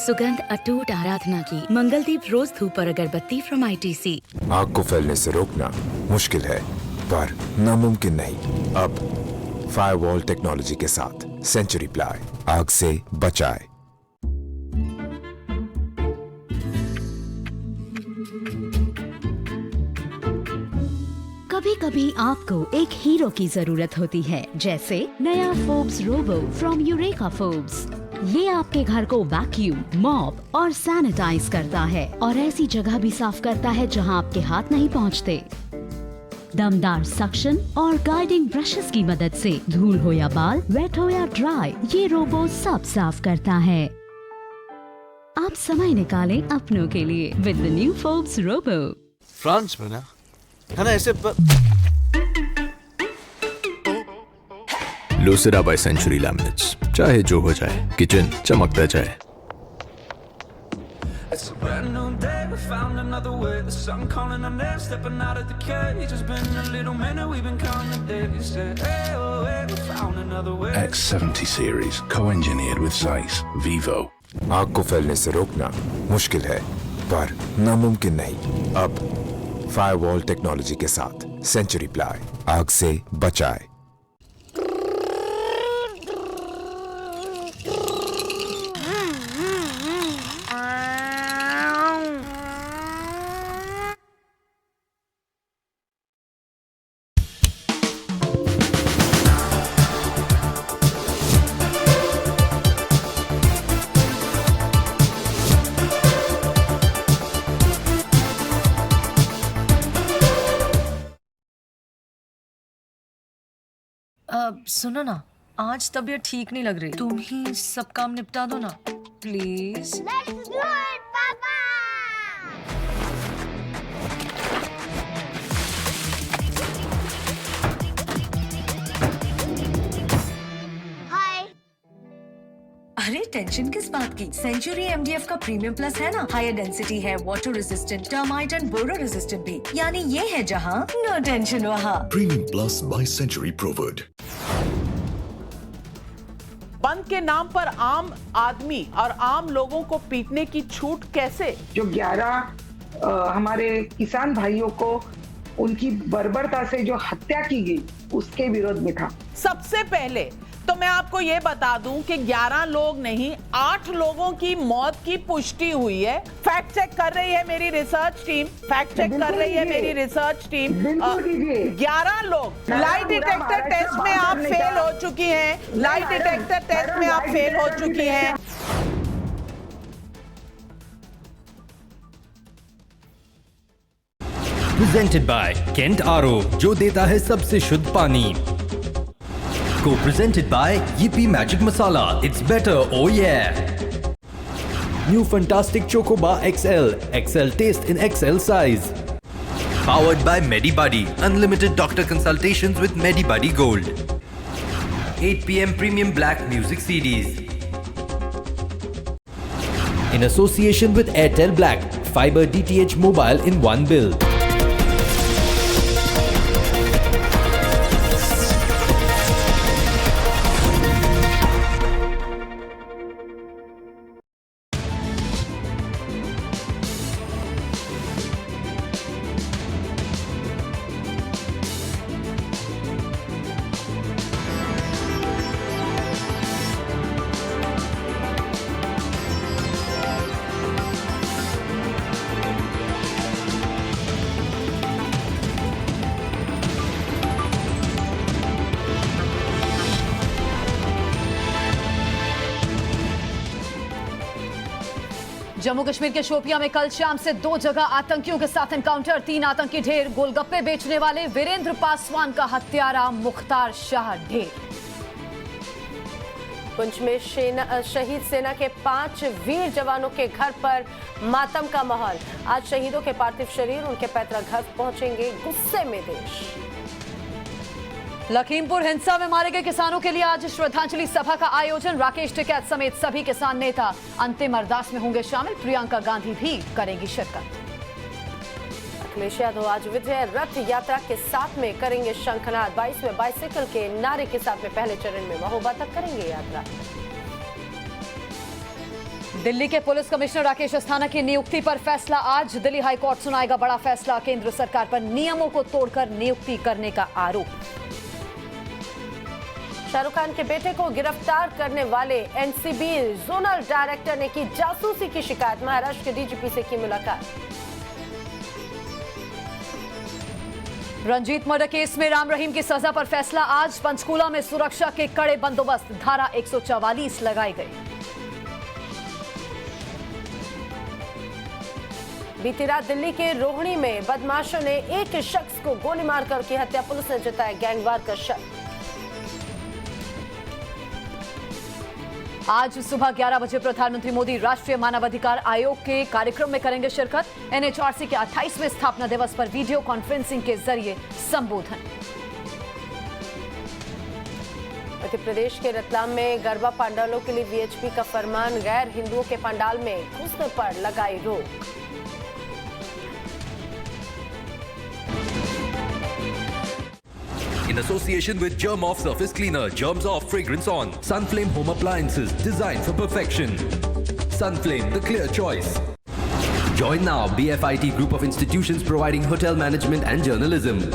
S13: सुगंध अटूट आराधना की, मंगलदीप रोज धूप और अगरबत्ती फ्रॉम ITC।
S9: आग को फैलने से रोकना मुश्किल है पर नामुमकिन नहीं। अब फायरवॉल टेक्नोलॉजी के साथ सेंचुरी प्लाई आग से बचाए।
S13: कभी कभी आपको एक हीरो की जरूरत होती है, जैसे नया Forbes robo from Eureka Forbes. ये आपके घर को वैक्यूम, मॉप और सैनिटाइज करता है और ऐसी जगह भी साफ करता है जहां आपके हाथ नहीं पहुंचते। दमदार सक्शन और गाइडिंग ब्रशेस की मदद से धूल हो या बाल, वेट हो या ड्राई, ये रोबो सब साफ करता है। आप समय निकालें अपनों के लिए with the new Forbes robo.
S11: France में ना है ना ऐसे
S12: लोसेरा बाय सेंचुरी लैमिनेट्स, चाहे जो हो जाए किचन चमकता जाए।
S14: It's a brand new day, we found another way. The sun calling our names, stepping out of the cage. It's been a little minute, we've been counting days. Hey, oh, hey, we found another way.
S15: X70 series, co-engineered with Zeiss, Vivo.
S9: आग को फैलने से रोकना मुश्किल है पर नामुमकिन नहीं। अब फायरवॉल टेक्नोलॉजी के साथ सेंचुरी प्लाई आग से बचाए।
S16: सुनो ना, आज तबीयत ठीक नहीं लग रही, तुम ही सब काम निपटा दो ना प्लीज। अरे टेंशन किस बात की, सेंचुरी MDF का प्रीमियम प्लस है ना, हायर डेंसिटी है, water resistant, termite and borer resistant भी, यानी ये है जहाँ नो टेंशन वहाँ।
S17: Premium plus by Century Prowud.
S18: बंद के नाम पर आम आदमी और आम लोगों को पीटने की छूट कैसे?
S19: जो 11 हमारे किसान भाइयों को उनकी बर्बरता से जो हत्या की गई उसके विरोध में था।
S18: सबसे पहले तो मैं आपको ये बता दूं कि 11 लोग नहीं 8 लोगों की मौत की पुष्टि हुई है। फैक्ट चेक कर रही है मेरी रिसर्च टीम, 11 लोग लाइट डिटेक्टर टेस्ट में आप फेल हो चुकी हैं, लाइट डिटेक्टर टेस्ट में आप फेल हो चुकी हैं।
S5: प्रेजेंटेड बाय केंट आरो, जो देता है सबसे शुद्ध पानी। Co-presented by Yippee Magic Masala. It's better, oh yeah! New Fantastic Chocobar XL. XL taste in XL size. Powered by MediBuddy. Unlimited doctor consultations with MediBuddy Gold. 8 PM Premium Black Music CDs. In association with Airtel Black. Fiber DTH Mobile in one bill.
S2: Jammu Kashmir के शोपियां में कल शाम से 2 जगह आतंकियों के साथ encounter, 3 आतंकी ढेर, गोलगप्पे बेचने वाले वीरेंद्र पासवान का हत्यारा मुख्तार शाह ढेर।
S1: पुंछ में शहीद सेना के 5 वीर जवानों के घर पर मातम का माहौल। आज शहीदों के पार्थिव शरीर उनके पैतृक घर पहुंचेंगे, गुस्से में देश।
S2: लखीमपुर हिंसा में मारे गए किसानों के लिए आज श्रद्धांजलि सभा का आयोजन, राकेश टिकैत समेत सभी किसान नेता अंतिम अरदास में होंगे शामिल, प्रियंका गांधी भी करेंगी शिरकत।
S1: अखिलेश यादव आज विजय रथ यात्रा के साथ में करेंगे शंखनाद, 22वें बाइसिकल के नारे के साथ में पहले चरण में महोबा तक करेंगे यात्रा।
S2: दिल्ली के पुलिस कमिश्नर राकेश अस्थाना की नियुक्ति पर फैसला आज, दिल्ली हाईकोर्ट सुनाएगा बड़ा फैसला, केंद्र सरकार पर नियमों को तोड़कर नियुक्ति करने का आरोप।
S1: शाहरुख खान के बेटे को गिरफ्तार करने वाले एनसीबी जोनल डायरेक्टर ने की जासूसी की शिकायत, महाराष्ट्र के डीजीपी से की मुलाकात।
S2: रंजीत मर्डर केस में राम रहीम की सजा पर फैसला आज, पंचकूला में सुरक्षा के कड़े बंदोबस्त, धारा 144 लगाई गई। बीती रात दिल्ली के रोहिणी में बदमाशों ने एक शख्स को गोली मारकर की हत्या, पुलिस ने जताया गैंगवार का शक। आज सुबह 11 बजे प्रधानमंत्री मोदी राष्ट्रीय मानवाधिकार आयोग के कार्यक्रम में करेंगे शिरकत, NHRC के 28वें स्थापना दिवस पर वीडियो कॉन्फ्रेंसिंग के जरिए संबोधन। मध्य प्रदेश के रतलाम में गरबा पंडालों के लिए VHP का फरमान, गैर हिंदुओं के पंडाल में घुसने पर लगाई रोक।
S5: In association with Germ Off Surface Cleaner, Germs Off Fragrance On, Sunflame Home Appliances, designed for perfection. Sunflame, the clear choice. Join now, BFIT Group of Institutions providing hotel management and journalism.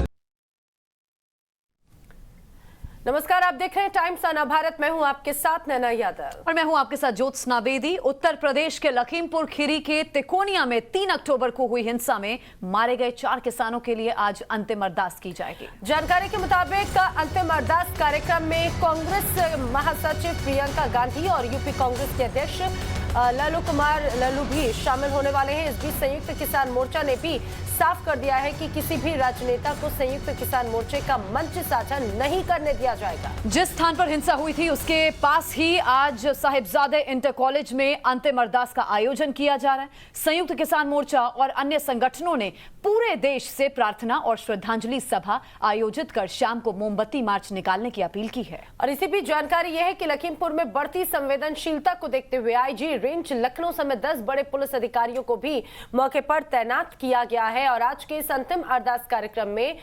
S1: नमस्कार, आप देख रहे हैं times on Bharat, मैं हूं आपके साथ नैना यादव
S2: और मैं हूं आपके साथ ज्योत्सना बेदी। उत्तर प्रदेश के लखीमपुर खीरी के तिकोनिया में 3 अक्टूबर को हुई हिंसा में मारे गए 4 किसानों के लिए आज अंतिम अरदास की जाएगी।
S1: जानकारी के मुताबिक अंतिम अरदास कार्यक्रम में कांग्रेस महासचिव प्रियंका गांधी और यूपी कांग्रेस के अध्यक्ष लल्लू कुमार लल्लू भी शामिल होने वाले हैं। इस बीच संयुक्त किसान मोर्चा ने भी साफ कर दिया है कि किसी भी राजनेता को संयुक्त किसान मोर्चे का मंच साझा नहीं करने दिया जाएगा।
S2: जिस स्थान पर हिंसा हुई थी उसके पास ही आज साहिबजादे इंटर कॉलेज में अंतिम अरदास का आयोजन किया जा रहा है। संयुक्त किसान मोर्चा और अन्य संगठनों ने पूरे देश से प्रार्थना और श्रद्धांजलि सभा आयोजित कर शाम को मोमबत्ती मार्च निकालने की अपील की है।
S1: और इसी बीच जानकारी यह है कि लखीमपुर में बढ़ती संवेदनशीलता को देखते हुए आईजी रेंज लखनऊ समेत 10 बड़े पुलिस अधिकारियों को भी मौके पर तैनात किया गया है। और आज के इस अंतिम अरदास कार्यक्रम में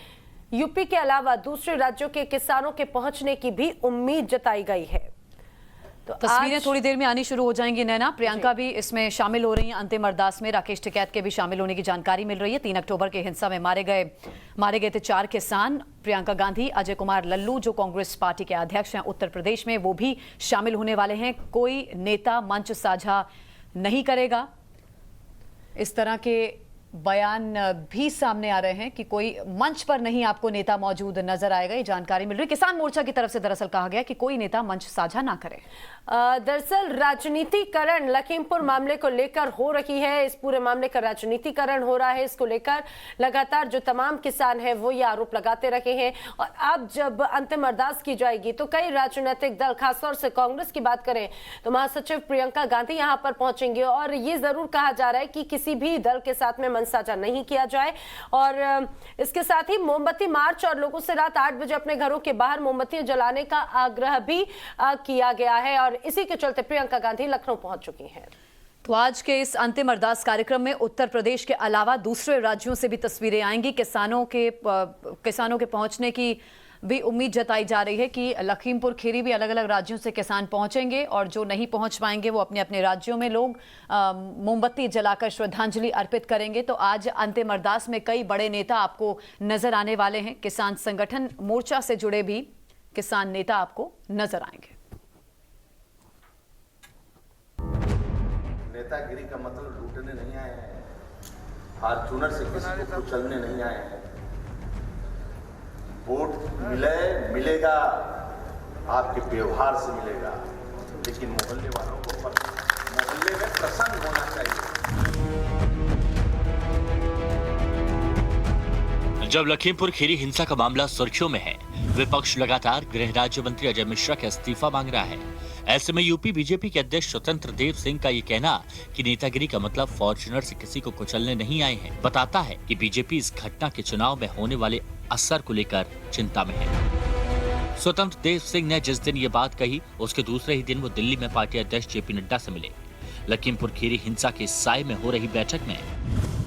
S1: यूपी के अलावा दूसरे राज्यों के किसानों के पहुंचने की भी उम्मीद जताई गई है।
S2: तो तस्वीरें थोड़ी देर में आनी शुरू हो जाएंगी। नैना, प्रियंका भी इसमें शामिल हो रही हैं अंतिम अरदास में। राकेश टिकैत के भी शामिल होने की जानकारी मिल रही है। 3 अक्टूबर के हिंसा में मारे गए थे 4 किसान। प्रियंका गांधी, अजय कुमार लल्लू जो कांग्रेस पार्टी के अध्यक्ष हैं उत्तर प्रदेश में, वो भी शामिल होने वाले हैं। कोई नेता मंच साझा नहीं करेगा, इस तरह के बयान भी सामने आ रहे हैं कि कोई मंच पर नहीं आपको नेता मौजूद नजर आएगा। ये जानकारी मिल रही है। किसान मोर्चा की तरफ से दरअसल कहा गया कि कोई नेता मंच साझा ना करे।
S1: दरअसल राजनीतिकरण लखीमपुर मामले को लेकर हो रही है। इस पूरे मामले का राजनीतिकरण हो रहा है। इसको लेकर लगातार जो तमाम किसान हैं वो ये आरोप लगाते रहे हैं। और अब जब अंतिम अरदास की जाएगी तो कई राजनीतिक दल, खासतौर से कांग्रेस की बात करें तो महासचिव प्रियंका गांधी यहां पर पहुंचेंगे। और ये जरूर कहा जा रहा है कि किसी भी दल के साथ में साझा नहीं किया जाए। और इसके साथ ही मोमबत्ती मार्च और लोगों से रात 8 बजे अपने घरों के बाहर मोमबत्तियां जलाने का आग्रह भी किया गया है। और इसी के चलते प्रियंका गांधी लखनऊ पहुंच चुकी हैं।
S2: तो आज के इस अंतिम अरदास कार्यक्रम में उत्तर प्रदेश के अलावा दूसरे राज्यों से भी तस्वीरें आएंगी। किसानों के पहुंचने की भी उम्मीद जताई जा रही है कि लखीमपुर खीरी भी अलग अलग राज्यों से किसान पहुंचेंगे और जो नहीं पहुंच पाएंगे वो अपने अपने राज्यों में लोग मोमबत्ती जलाकर श्रद्धांजलि अर्पित करेंगे। तो आज अंतिम अरदास में कई बड़े नेता आपको नजर आने वाले हैं। किसान संगठन मोर्चा से जुड़े भी किसान नेता आपको नजर आएंगे।
S20: नेतागिरी का मतलब लूटने नहीं आए हैं, फॉर्चूनर से किसी को कुचलने नहीं आए हैं। वोट मिलेगा आपके व्यवहार से मिलेगा, लेकिन मोहल्ले वालों को मोहल्ले में प्रसन्न होना चाहिए।
S7: जब लखीमपुर खीरी हिंसा का मामला सुर्खियों में है, विपक्ष लगातार गृह राज्य मंत्री अजय मिश्रा का इस्तीफा मांग रहा है। ऐसे में यूपी बीजेपी के अध्यक्ष स्वतंत्र देव सिंह का ये कहना कि नेतागिरी का मतलब फॉर्च्यूनर से किसी को कुचलने नहीं आए हैं बताता है कि बीजेपी इस घटना के चुनाव में होने वाले असर को लेकर चिंता में है। स्वतंत्र देव सिंह ने जिस दिन ये बात कही उसके दूसरे ही दिन वो दिल्ली में पार्टी अध्यक्ष जेपी नड्डा से मिले। लखीमपुर खीरी हिंसा के साए में हो रही बैठक में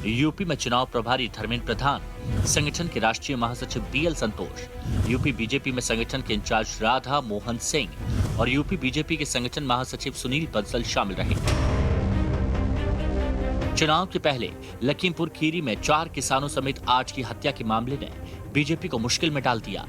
S7: यूपी में चुनाव प्रभारी धर्मेंद्र प्रधान, संगठन के राष्ट्रीय महासचिव बीएल संतोष, यूपी बीजेपी में संगठन के इंचार्ज राधा मोहन सिंह और यूपी बीजेपी के संगठन महासचिव सुनील बंसल शामिल रहे। चुनाव के पहले लखीमपुर खीरी में 4 किसानों समेत 8 की हत्या के मामले ने बीजेपी को मुश्किल में डाल दिया।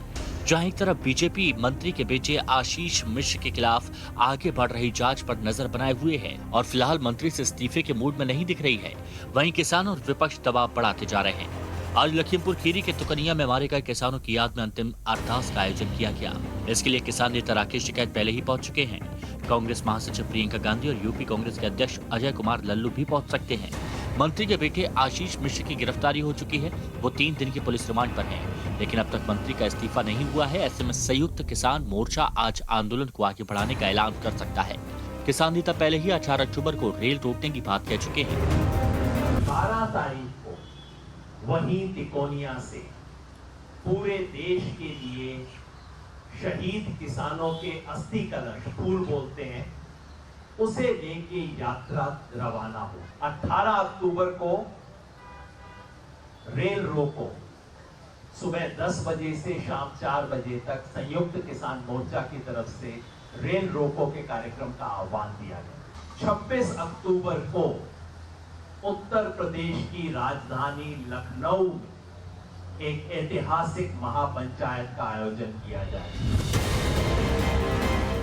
S7: जहां एक तरफ बीजेपी मंत्री के बेटे आशीष मिश्र के खिलाफ आगे बढ़ रही जांच पर नजर बनाए हुए है और फिलहाल मंत्री से इस्तीफे के मूड में नहीं दिख रही है, वहीं किसान और विपक्ष दबाव बढ़ाते जा रहे हैं। आज लखीमपुर खीरी के तुकनिया में मारे गए किसानों की याद में अंतिम अरदास का आयोजन किया गया। इसके लिए किसान नेता राकेश टिकैत पहले ही पहुंच चुके हैं। कांग्रेस महासचिव प्रियंका गांधी और यूपी कांग्रेस के अध्यक्ष अजय कुमार लल्लू भी पहुंच सकते हैं। मंत्री के बेटे आशीष मिश्र की गिरफ्तारी हो चुकी है, वो 3 दिन की पुलिस रिमांड पर है, लेकिन अब तक मंत्री का इस्तीफा नहीं हुआ है। ऐसे में संयुक्त किसान मोर्चा आज आंदोलन को आगे बढ़ाने का ऐलान कर सकता है। किसान नेता पहले ही 18 अक्टूबर को रेल रोकने की बात कह चुके हैं।
S21: 12 तारीख को वहीं तिकोनिया से पूरे देश के लिए शहीद किसानों के अस्थि कलश, फूल बोलते हैं, उसे लेके यात्रा रवाना हो। 18 अक्टूबर को रेल रोको सुबह 10 बजे से शाम 4 बजे तक संयुक्त किसान मोर्चा की तरफ से रेल रोको के कार्यक्रम का आह्वान दिया गया। 26 अक्टूबर को उत्तर प्रदेश की राजधानी लखनऊ में एक ऐतिहासिक महापंचायत का आयोजन किया जाएगा।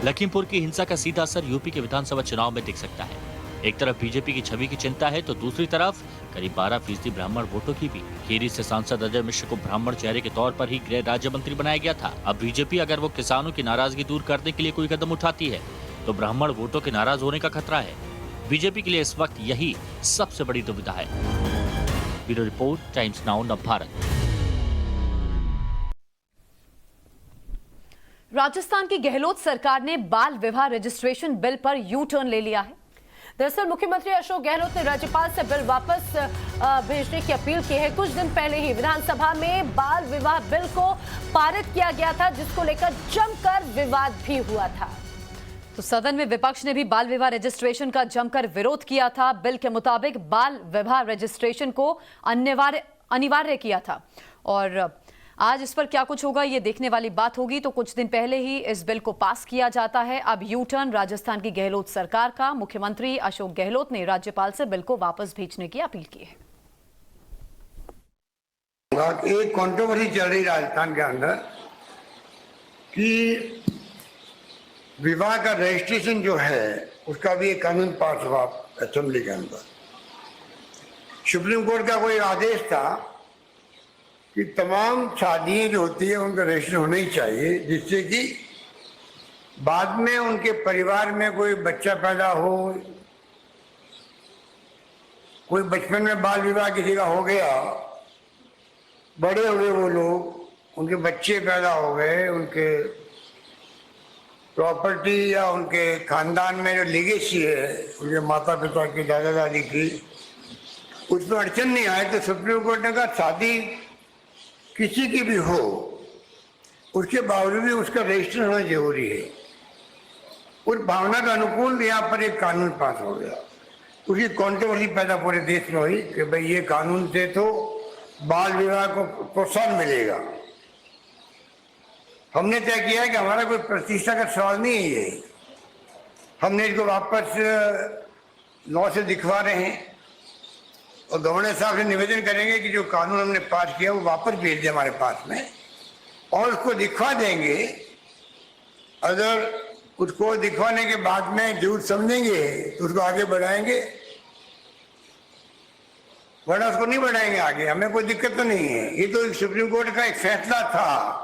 S7: लखीमपुर की हिंसा का सीधा असर यूपी के विधानसभा चुनाव में दिख सकता है। एक तरफ बीजेपी की छवि की चिंता है तो दूसरी तरफ करीब 12% ब्राह्मण वोटों की भी। खीरी से सांसद अजय मिश्र को ब्राह्मण चेहरे के तौर पर ही गृह राज्य मंत्री बनाया गया था। अब बीजेपी अगर वो किसानों की नाराजगी दूर करने के लिए कोई कदम उठाती है तो ब्राह्मण वोटों के नाराज होने का खतरा है। बीजेपी के लिए इस वक्त यही सबसे बड़ी दुविधा है। Bureau report, times Now Navbharat.
S2: Rajasthan की गहलोत सरकार ने बाल विवाह रजिस्ट्रेशन बिल पर यू टर्न ले लिया है।
S1: दरअसल मुख्यमंत्री अशोक गहलोत ने राज्यपाल से बिल वापस भेजने की अपील की है। कुछ दिन पहले ही विधानसभा में बाल विवाह बिल को पारित किया गया था, जिसको लेकर जमकर विवाद भी हुआ था।
S2: तो सदन में विपक्ष ने भी बाल विवाह रजिस्ट्रेशन का जमकर विरोध किया था। बिल के मुताबिक बाल विवाह रजिस्ट्रेशन को अनिवार्य किया था और आज इस पर क्या कुछ होगा ये देखने वाली बात होगी। तो कुछ दिन पहले ही इस बिल को पास किया जाता है। अब यू टर्न राजस्थान की गहलोत सरकार का। मुख्यमंत्री अशोक गहलोत ने राज्यपाल से बिल को वापस भेजने की अपील की है।
S3: एक कंट्रोवर्सी चल रही राजस्थान के अंदर कि विवाह का रजिस्ट्रेशन जो है उसका भी एक कानून पास हुआ असेंबली के अंदर। सुप्रीम कोर्ट का कोई आदेश था कि तमाम शादियां जो होती है उनका रजिस्ट्रेशन होना ही चाहिए, जिससे कि बाद में उनके परिवार में कोई बच्चा पैदा हो, कोई बचपन में बाल विवाह किसी का हो गया, बड़े हुए वो लोग, उनके बच्चे पैदा हो गए, उनके प्रॉपर्टी या उनके खानदान में जो लीगेसी है उनके माता पिता की, दादा दादी की, उसमें अड़चन नहीं आए तो सुप्रीम कोर्ट ने कहा शादी किसी की भी हो उसके बावजूद भी उसका रजिस्टर होना जरूरी है। उस भावना के अनुकूल यहाँ पर एक कानून पास हो गया। उसकी कंट्रोवर्सी पैदा पूरे देश में हुई कि भाई ये कानून से तो बाल विवाह को प्रोत्साहन मिलेगा। हमने तय किया है कि हमारा कोई प्रतिष्ठा का सवाल नहीं है ये। हमने इसको वापस लॉ से दिखवा रहे हैं और गवर्नर साहब से निवेदन करेंगे कि जो कानून हमने पास किया वो वापस भेज दे हमारे पास में और उसको दिखवा देंगे। अगर उसको दिखवाने के बाद में जरूर समझेंगे तो उसको आगे बढ़ाएंगे, वरना उसको नहीं बढ़ाएंगे आगे। हमें कोई दिक्कत तो नहीं है, ये तो सुप्रीम कोर्ट का एक फैसला था।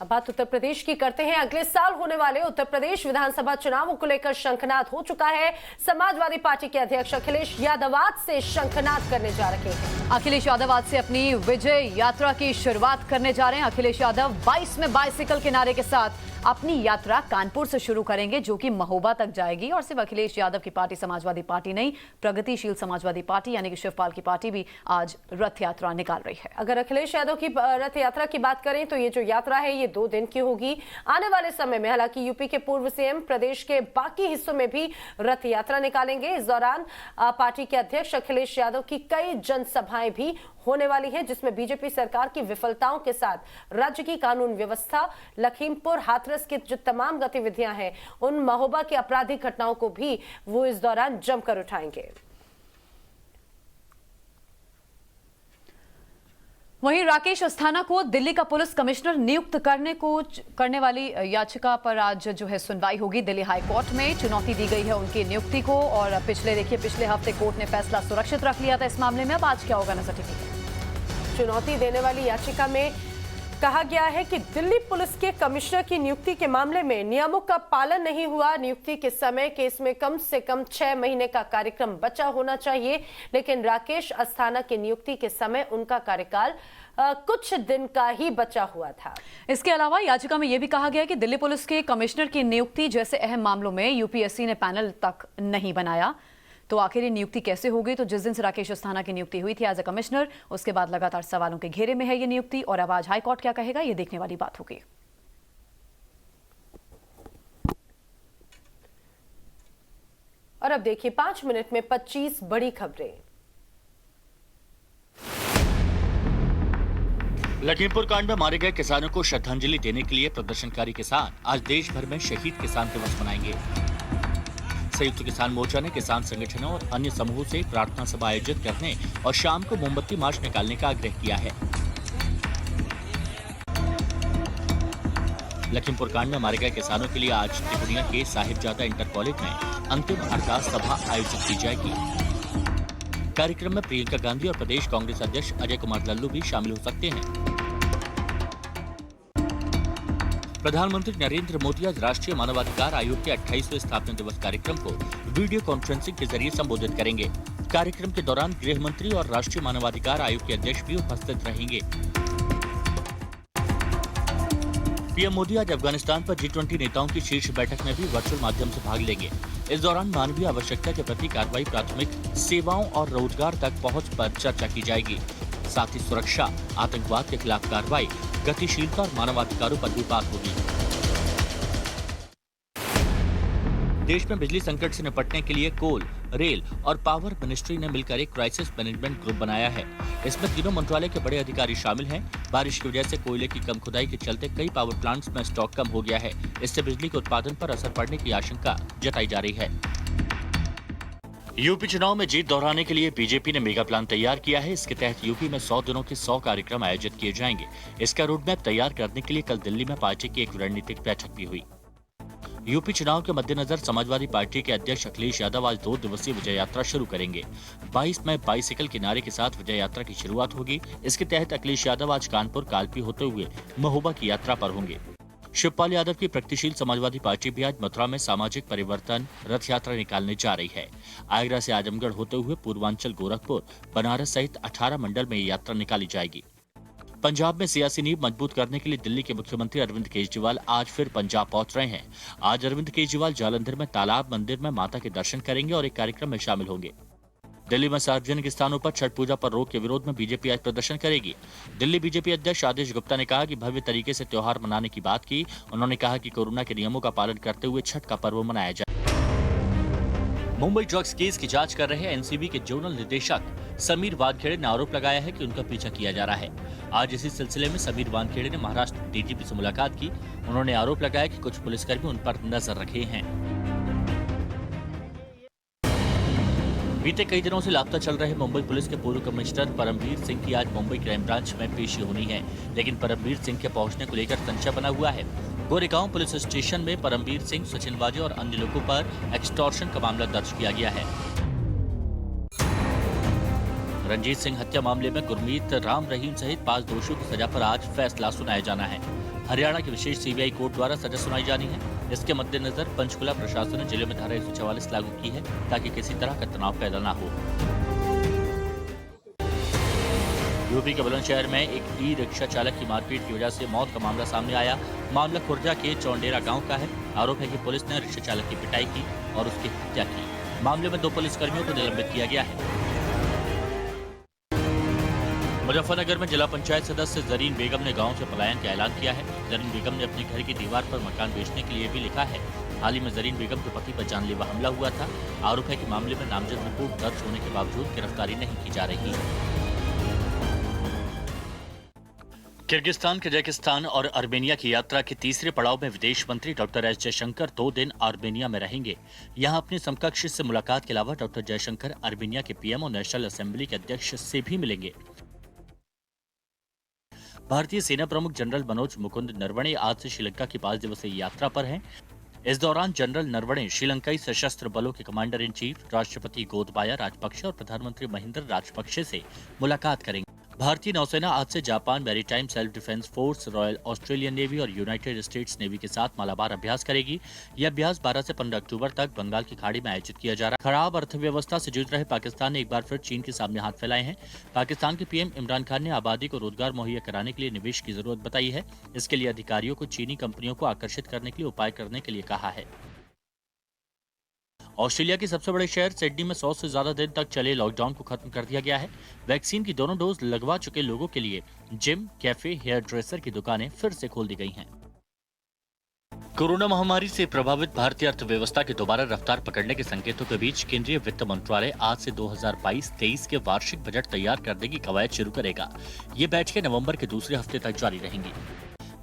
S1: अब बात उत्तर प्रदेश की करते हैं। अगले साल होने वाले उत्तर प्रदेश विधानसभा चुनावों को लेकर शंखनाद हो चुका है। समाजवादी पार्टी के अध्यक्ष अखिलेश यादव आज से शंखनाद करने जा रहे हैं।
S2: अखिलेश यादव आज से अपनी विजय यात्रा की शुरुआत करने जा रहे हैं। अखिलेश यादव 22 में बाइसिकल के नारे के साथ अपनी यात्रा कानपुर से शुरू करेंगे, जो कि महोबा तक जाएगी। और सिर्फ अखिलेश यादव की पार्टी समाजवादी पार्टी नहीं, प्रगतिशील समाजवादी पार्टी यानी कि शिवपाल की पार्टी भी आज रथ यात्रा निकाल रही है।
S1: अगर अखिलेश यादव की रथ यात्रा की बात करें तो ये जो यात्रा है ये 2 दिन की होगी। आने वाले समय में हालांकि यूपी के पूर्व सीएम प्रदेश के बाकी हिस्सों में भी रथ यात्रा निकालेंगे। इस दौरान पार्टी के अध्यक्ष अखिलेश यादव की कई जनसभाएं भी होने वाली है, जिसमें बीजेपी सरकार की विफलताओं के साथ राज्य की कानून व्यवस्था, लखीमपुर हाथरस की जो तमाम गतिविधियां हैं, उन महोबा की आपराधिक घटनाओं को भी वो इस दौरान जमकर उठाएंगे।
S2: वहीं राकेश अस्थाना को दिल्ली का पुलिस कमिश्नर नियुक्त करने वाली याचिका पर आज जो है सुनवाई होगी दिल्ली हाई कोर्ट में। चुनौती दी गई है उनकी नियुक्ति को और पिछले हफ्ते कोर्ट ने फैसला सुरक्षित रख लिया था इस मामले में। अब आज क्या होगा नजर टिकेगी।
S1: चुनौती देने वाली याचिका में कहा गया है कि दिल्ली पुलिस के कमिश्नर की नियुक्ति के मामले में नियमों का पालन नहीं हुआ। नियुक्ति के समय केस में कम से कम 6 महीने का कार्यक्रम बचा होना चाहिए, लेकिन राकेश अस्थाना की नियुक्ति के समय उनका कार्यकाल कुछ दिन का ही बचा हुआ था।
S2: इसके अलावा याचिका में यह भी कहा गया कि दिल्ली पुलिस के कमिश्नर की नियुक्ति जैसे अहम मामलों में यूपीएससी ने पैनल तक नहीं बनाया। तो आखिर ये नियुक्ति कैसे हो गई? तो जिस दिन से राकेश अस्थाना की नियुक्ति हुई थी एज ए कमिश्नर, उसके बाद लगातार सवालों के घेरे में है ये नियुक्ति और अब आज हाईकोर्ट क्या कहेगा ये देखने वाली बात होगी।
S1: और अब देखिए 5 मिनट में 25 बड़ी खबरें।
S7: लखीमपुर कांड में मारे गए किसानों को श्रद्धांजलि देने के लिए प्रदर्शनकारी किसान आज देश भर में शहीद किसान दिवस मनाएंगे। संयुक्त किसान मोर्चा ने किसान संगठनों और अन्य समूहों से प्रार्थना सभा आयोजित करने और शाम को मोमबत्ती मार्च निकालने का आग्रह किया है। लखीमपुर कांड में मारे गए किसानों के लिए आज त्रिपुनिया के साहिबजादा इंटर कॉलेज में अंतिम अरदास सभा आयोजित की जाएगी। कार्यक्रम में प्रियंका गांधी और प्रदेश कांग्रेस अध्यक्ष अजय कुमार लल्लू भी शामिल हो सकते हैं। प्रधानमंत्री नरेंद्र मोदी आज राष्ट्रीय मानवाधिकार आयोग के 28वें स्थापना दिवस कार्यक्रम को वीडियो कॉन्फ्रेंसिंग के जरिए संबोधित करेंगे। कार्यक्रम के दौरान गृह मंत्री और राष्ट्रीय मानवाधिकार आयोग के अध्यक्ष भी उपस्थित रहेंगे। पीएम मोदी आज अफगानिस्तान पर G20 नेताओं की शीर्ष बैठक में भी वर्चुअल माध्यम से भाग लेंगे। इस दौरान मानवीय आवश्यकता के प्रति कार्रवाई, प्राथमिक सेवाओं और रोजगार तक पहुंच पर चर्चा की जाएगी। साथ ही सुरक्षा, आतंकवाद के खिलाफ कार्रवाई, गतिशीलता और मानवाधिकारों पर भी बात होगी। देश में बिजली संकट से निपटने के लिए कोल, रेल और पावर मिनिस्ट्री ने मिलकर एक क्राइसिस मैनेजमेंट ग्रुप बनाया है। इसमें तीनों मंत्रालय के बड़े अधिकारी शामिल हैं। बारिश की वजह से कोयले की कम खुदाई के चलते कई पावर प्लांट्स में स्टॉक कम हो गया है। इससे बिजली के उत्पादन पर असर पड़ने की आशंका जताई जा रही है। यूपी चुनाव में जीत दोहराने के लिए बीजेपी ने मेगा प्लान तैयार किया है। इसके तहत यूपी में 100 दिनों के 100 कार्यक्रम आयोजित किए जाएंगे। इसका रोड मैप तैयार करने के लिए कल दिल्ली में पार्टी की एक रणनीतिक बैठक भी हुई। यूपी चुनाव के मद्देनजर समाजवादी पार्टी के अध्यक्ष अखिलेश यादव आज 2 दिवसीय विजय यात्रा शुरू करेंगे। 22 मई बाइसिकल किनारे के साथ विजय यात्रा की शुरुआत होगी। इसके तहत अखिलेश यादव आज कानपुर कालपी होते हुए महोबा की यात्रा पर होंगे। शिवपाल यादव की प्रगतिशील समाजवादी पार्टी भी आज मथुरा में सामाजिक परिवर्तन रथ यात्रा निकालने जा रही है। आगरा से आजमगढ़ होते हुए पूर्वांचल, गोरखपुर, बनारस सहित 18 मंडल में यात्रा निकाली जाएगी। पंजाब में सियासी नींव मजबूत करने के लिए दिल्ली के मुख्यमंत्री अरविंद केजरीवाल आज फिर पंजाब पहुंच रहे हैं। आज अरविंद केजरीवाल जालंधर में तालाब मंदिर में माता के दर्शन करेंगे और एक कार्यक्रम में शामिल होंगे। दिल्ली में सार्वजनिक स्थानों पर छठ पूजा पर रोक के विरोध में बीजेपी आज प्रदर्शन करेगी। दिल्ली बीजेपी अध्यक्ष आदेश गुप्ता ने कहा कि भव्य तरीके से त्योहार मनाने की बात की। उन्होंने कहा कि कोरोना के नियमों का पालन करते हुए छठ का पर्व मनाया जाए। मुंबई ड्रग्स केस की जांच कर रहे एनसीबी के जोनल निदेशक समीर वानखेड़े ने आरोप लगाया है कि उनका पीछा किया जा रहा है। आज इसी सिलसिले में समीर वानखेड़े ने महाराष्ट्र डीजीपी से मुलाकात की। उन्होंने आरोप लगाया कि कुछ पुलिसकर्मी उन पर नजर रखे हैं। बीते कई दिनों से लापता चल रहे मुंबई पुलिस के पूर्व कमिश्नर परमवीर सिंह की आज मुंबई क्राइम ब्रांच में पेशी होनी है, लेकिन परमवीर सिंह के पहुंचने को लेकर संशय बना हुआ है। गोरेगांव पुलिस स्टेशन में परमवीर सिंह, सचिन वाजे और अन्य लोगों पर एक्सटॉर्शन का मामला दर्ज किया गया है। रंजीत सिंह हत्या मामले में गुरमीत राम रहीम सहित 5 दोषियों की सजा पर आज फैसला सुनाया जाना है। हरियाणा की विशेष सीबीआई कोर्ट द्वारा सजा सुनाई जानी है। इसके मद्देनजर पंचकुला प्रशासन ने जिले में धारा 144 लागू की है ताकि किसी तरह का तनाव पैदा न हो। यूपी के बुलंदशहर में एक ई रिक्शा चालक की मारपीट की वजह से मौत का मामला सामने आया। मामला खुर्जा के चौंडेरा गांव का है। आरोप है कि पुलिस ने रिक्शा चालक की पिटाई की और उसकी हत्या की। मामले में 2 पुलिसकर्मियों को निलंबित किया गया है। मुजफ्फरनगर में जिला पंचायत सदस्य जरीन बेगम ने गांव से पलायन का ऐलान किया है। जरीन बेगम ने अपने घर की दीवार पर मकान बेचने के लिए भी लिखा है। हाल ही में जरीन बेगम के पति पर जानलेवा हमला हुआ था। आरोप है कि मामले में नामजद रिपोर्ट दर्ज होने के बावजूद गिरफ्तारी नहीं की जा रही। किर्गिस्तान, कजाकिस्तान और आर्मेनिया की यात्रा के तीसरे पड़ाव में विदेश मंत्री डॉक्टर एस जयशंकर 2 दिन आर्मेनिया में रहेंगे। यहां अपने समकक्ष से मुलाकात के अलावा डॉक्टर जयशंकर आर्मेनिया के पीएम और नेशनल असेंबली के अध्यक्ष से भी मिलेंगे। भारतीय सेना प्रमुख जनरल मनोज मुकुंद नरवणे आज से श्रीलंका की 5 दिवसीय यात्रा पर हैं। इस दौरान जनरल नरवणे श्रीलंकाई सशस्त्र बलों के कमांडर इन चीफ राष्ट्रपति गोतबाया राजपक्षे और प्रधानमंत्री महिंद्रा राजपक्षे से मुलाकात करेंगे। भारतीय नौसेना आज से Japan maritime self defence force, royal Australian navy और यूनाइटेड स्टेट्स नेवी के साथ मालाबार अभ्यास करेगी। यह अभ्यास 12 से 15 अक्टूबर तक बंगाल की खाड़ी में आयोजित किया जा रहा है। खराब अर्थव्यवस्था से जूझ रहे पाकिस्तान ने एक बार फिर चीन के सामने हाथ फैलाए हैं। पाकिस्तान के पीएम इमरान खान ने आबादी को रोजगार मुहैया कराने के लिए निवेश की जरूरत बताई है। इसके लिए अधिकारियों को चीनी कंपनियों को आकर्षित करने के लिए उपाय करने के लिए कहा है। ऑस्ट्रेलिया के सबसे बड़े शहर सिडनी में 100 से ज्यादा दिन तक चले लॉकडाउन को खत्म कर दिया गया है। वैक्सीन की दोनों डोज लगवा चुके लोगों के लिए जिम, कैफे, हेयर ड्रेसर की दुकानें फिर से खोल दी गई हैं। कोरोना महामारी से प्रभावित भारतीय अर्थव्यवस्था की दोबारा रफ्तार पकड़ने के संकेतों के बीच केंद्रीय वित्त मंत्रालय आज से 2022-23 के वार्षिक बजट तैयार करने की कवायद शुरू करेगा। ये बैठकें नवंबर के दूसरे हफ्ते तक जारी रहेंगी।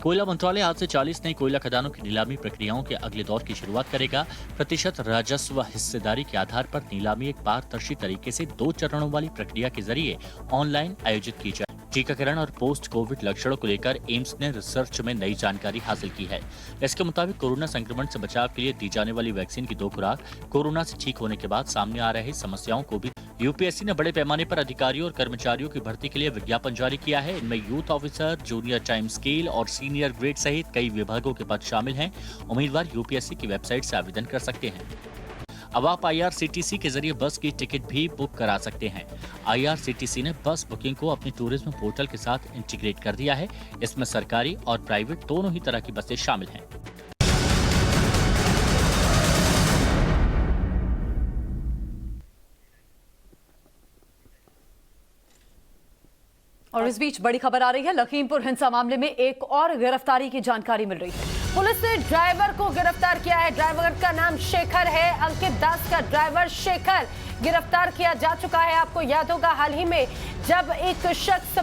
S7: कोयला मंत्रालय आज से 40 नई कोयला खदानों की नीलामी प्रक्रियाओं के अगले दौर की शुरुआत करेगा। प्रतिशत राजस्व हिस्सेदारी के आधार पर नीलामी एक पारदर्शी तरीके से 2 चरणों वाली प्रक्रिया के जरिए ऑनलाइन आयोजित की जाए। टीकाकरण और पोस्ट कोविड लक्षणों को लेकर एम्स ने रिसर्च में नई जानकारी हासिल की है। इसके मुताबिक कोरोना संक्रमण से बचाव के लिए दी जाने वाली वैक्सीन की 2 खुराक कोरोना से ठीक होने के बाद सामने आ रही समस्याओं को भी यूपीएससी ने बड़े पैमाने पर अधिकारियों और कर्मचारियों की भर्ती के लिए विज्ञापन जारी किया है। इनमें youth officer, junior time scale और सीनियर ग्रेड सहित कई विभागों के पद शामिल हैं। उम्मीदवार यूपीएससी की वेबसाइट से आवेदन कर सकते हैं। अब आप IRCTC के जरिए बस की टिकट भी बुक करा सकते हैं। IRCTC ने बस बुकिंग को अपने टूरिज्म पोर्टल के साथ इंटीग्रेट कर दिया है। इसमें सरकारी और प्राइवेट दोनों ही तरह की बसें शामिल हैं।
S2: और इस बीच बड़ी खबर आ रही है, लखीमपुर हिंसा मामले में एक और गिरफ्तारी की जानकारी मिल रही है।
S1: पुलिस ने ड्राइवर को गिरफ्तार किया है। ड्राइवर का नाम शेखर है। अंकित दास का ड्राइवर शेखर गिरफ्तार किया जा चुका है। आपको याद होगा हाल ही में जब एक शख्स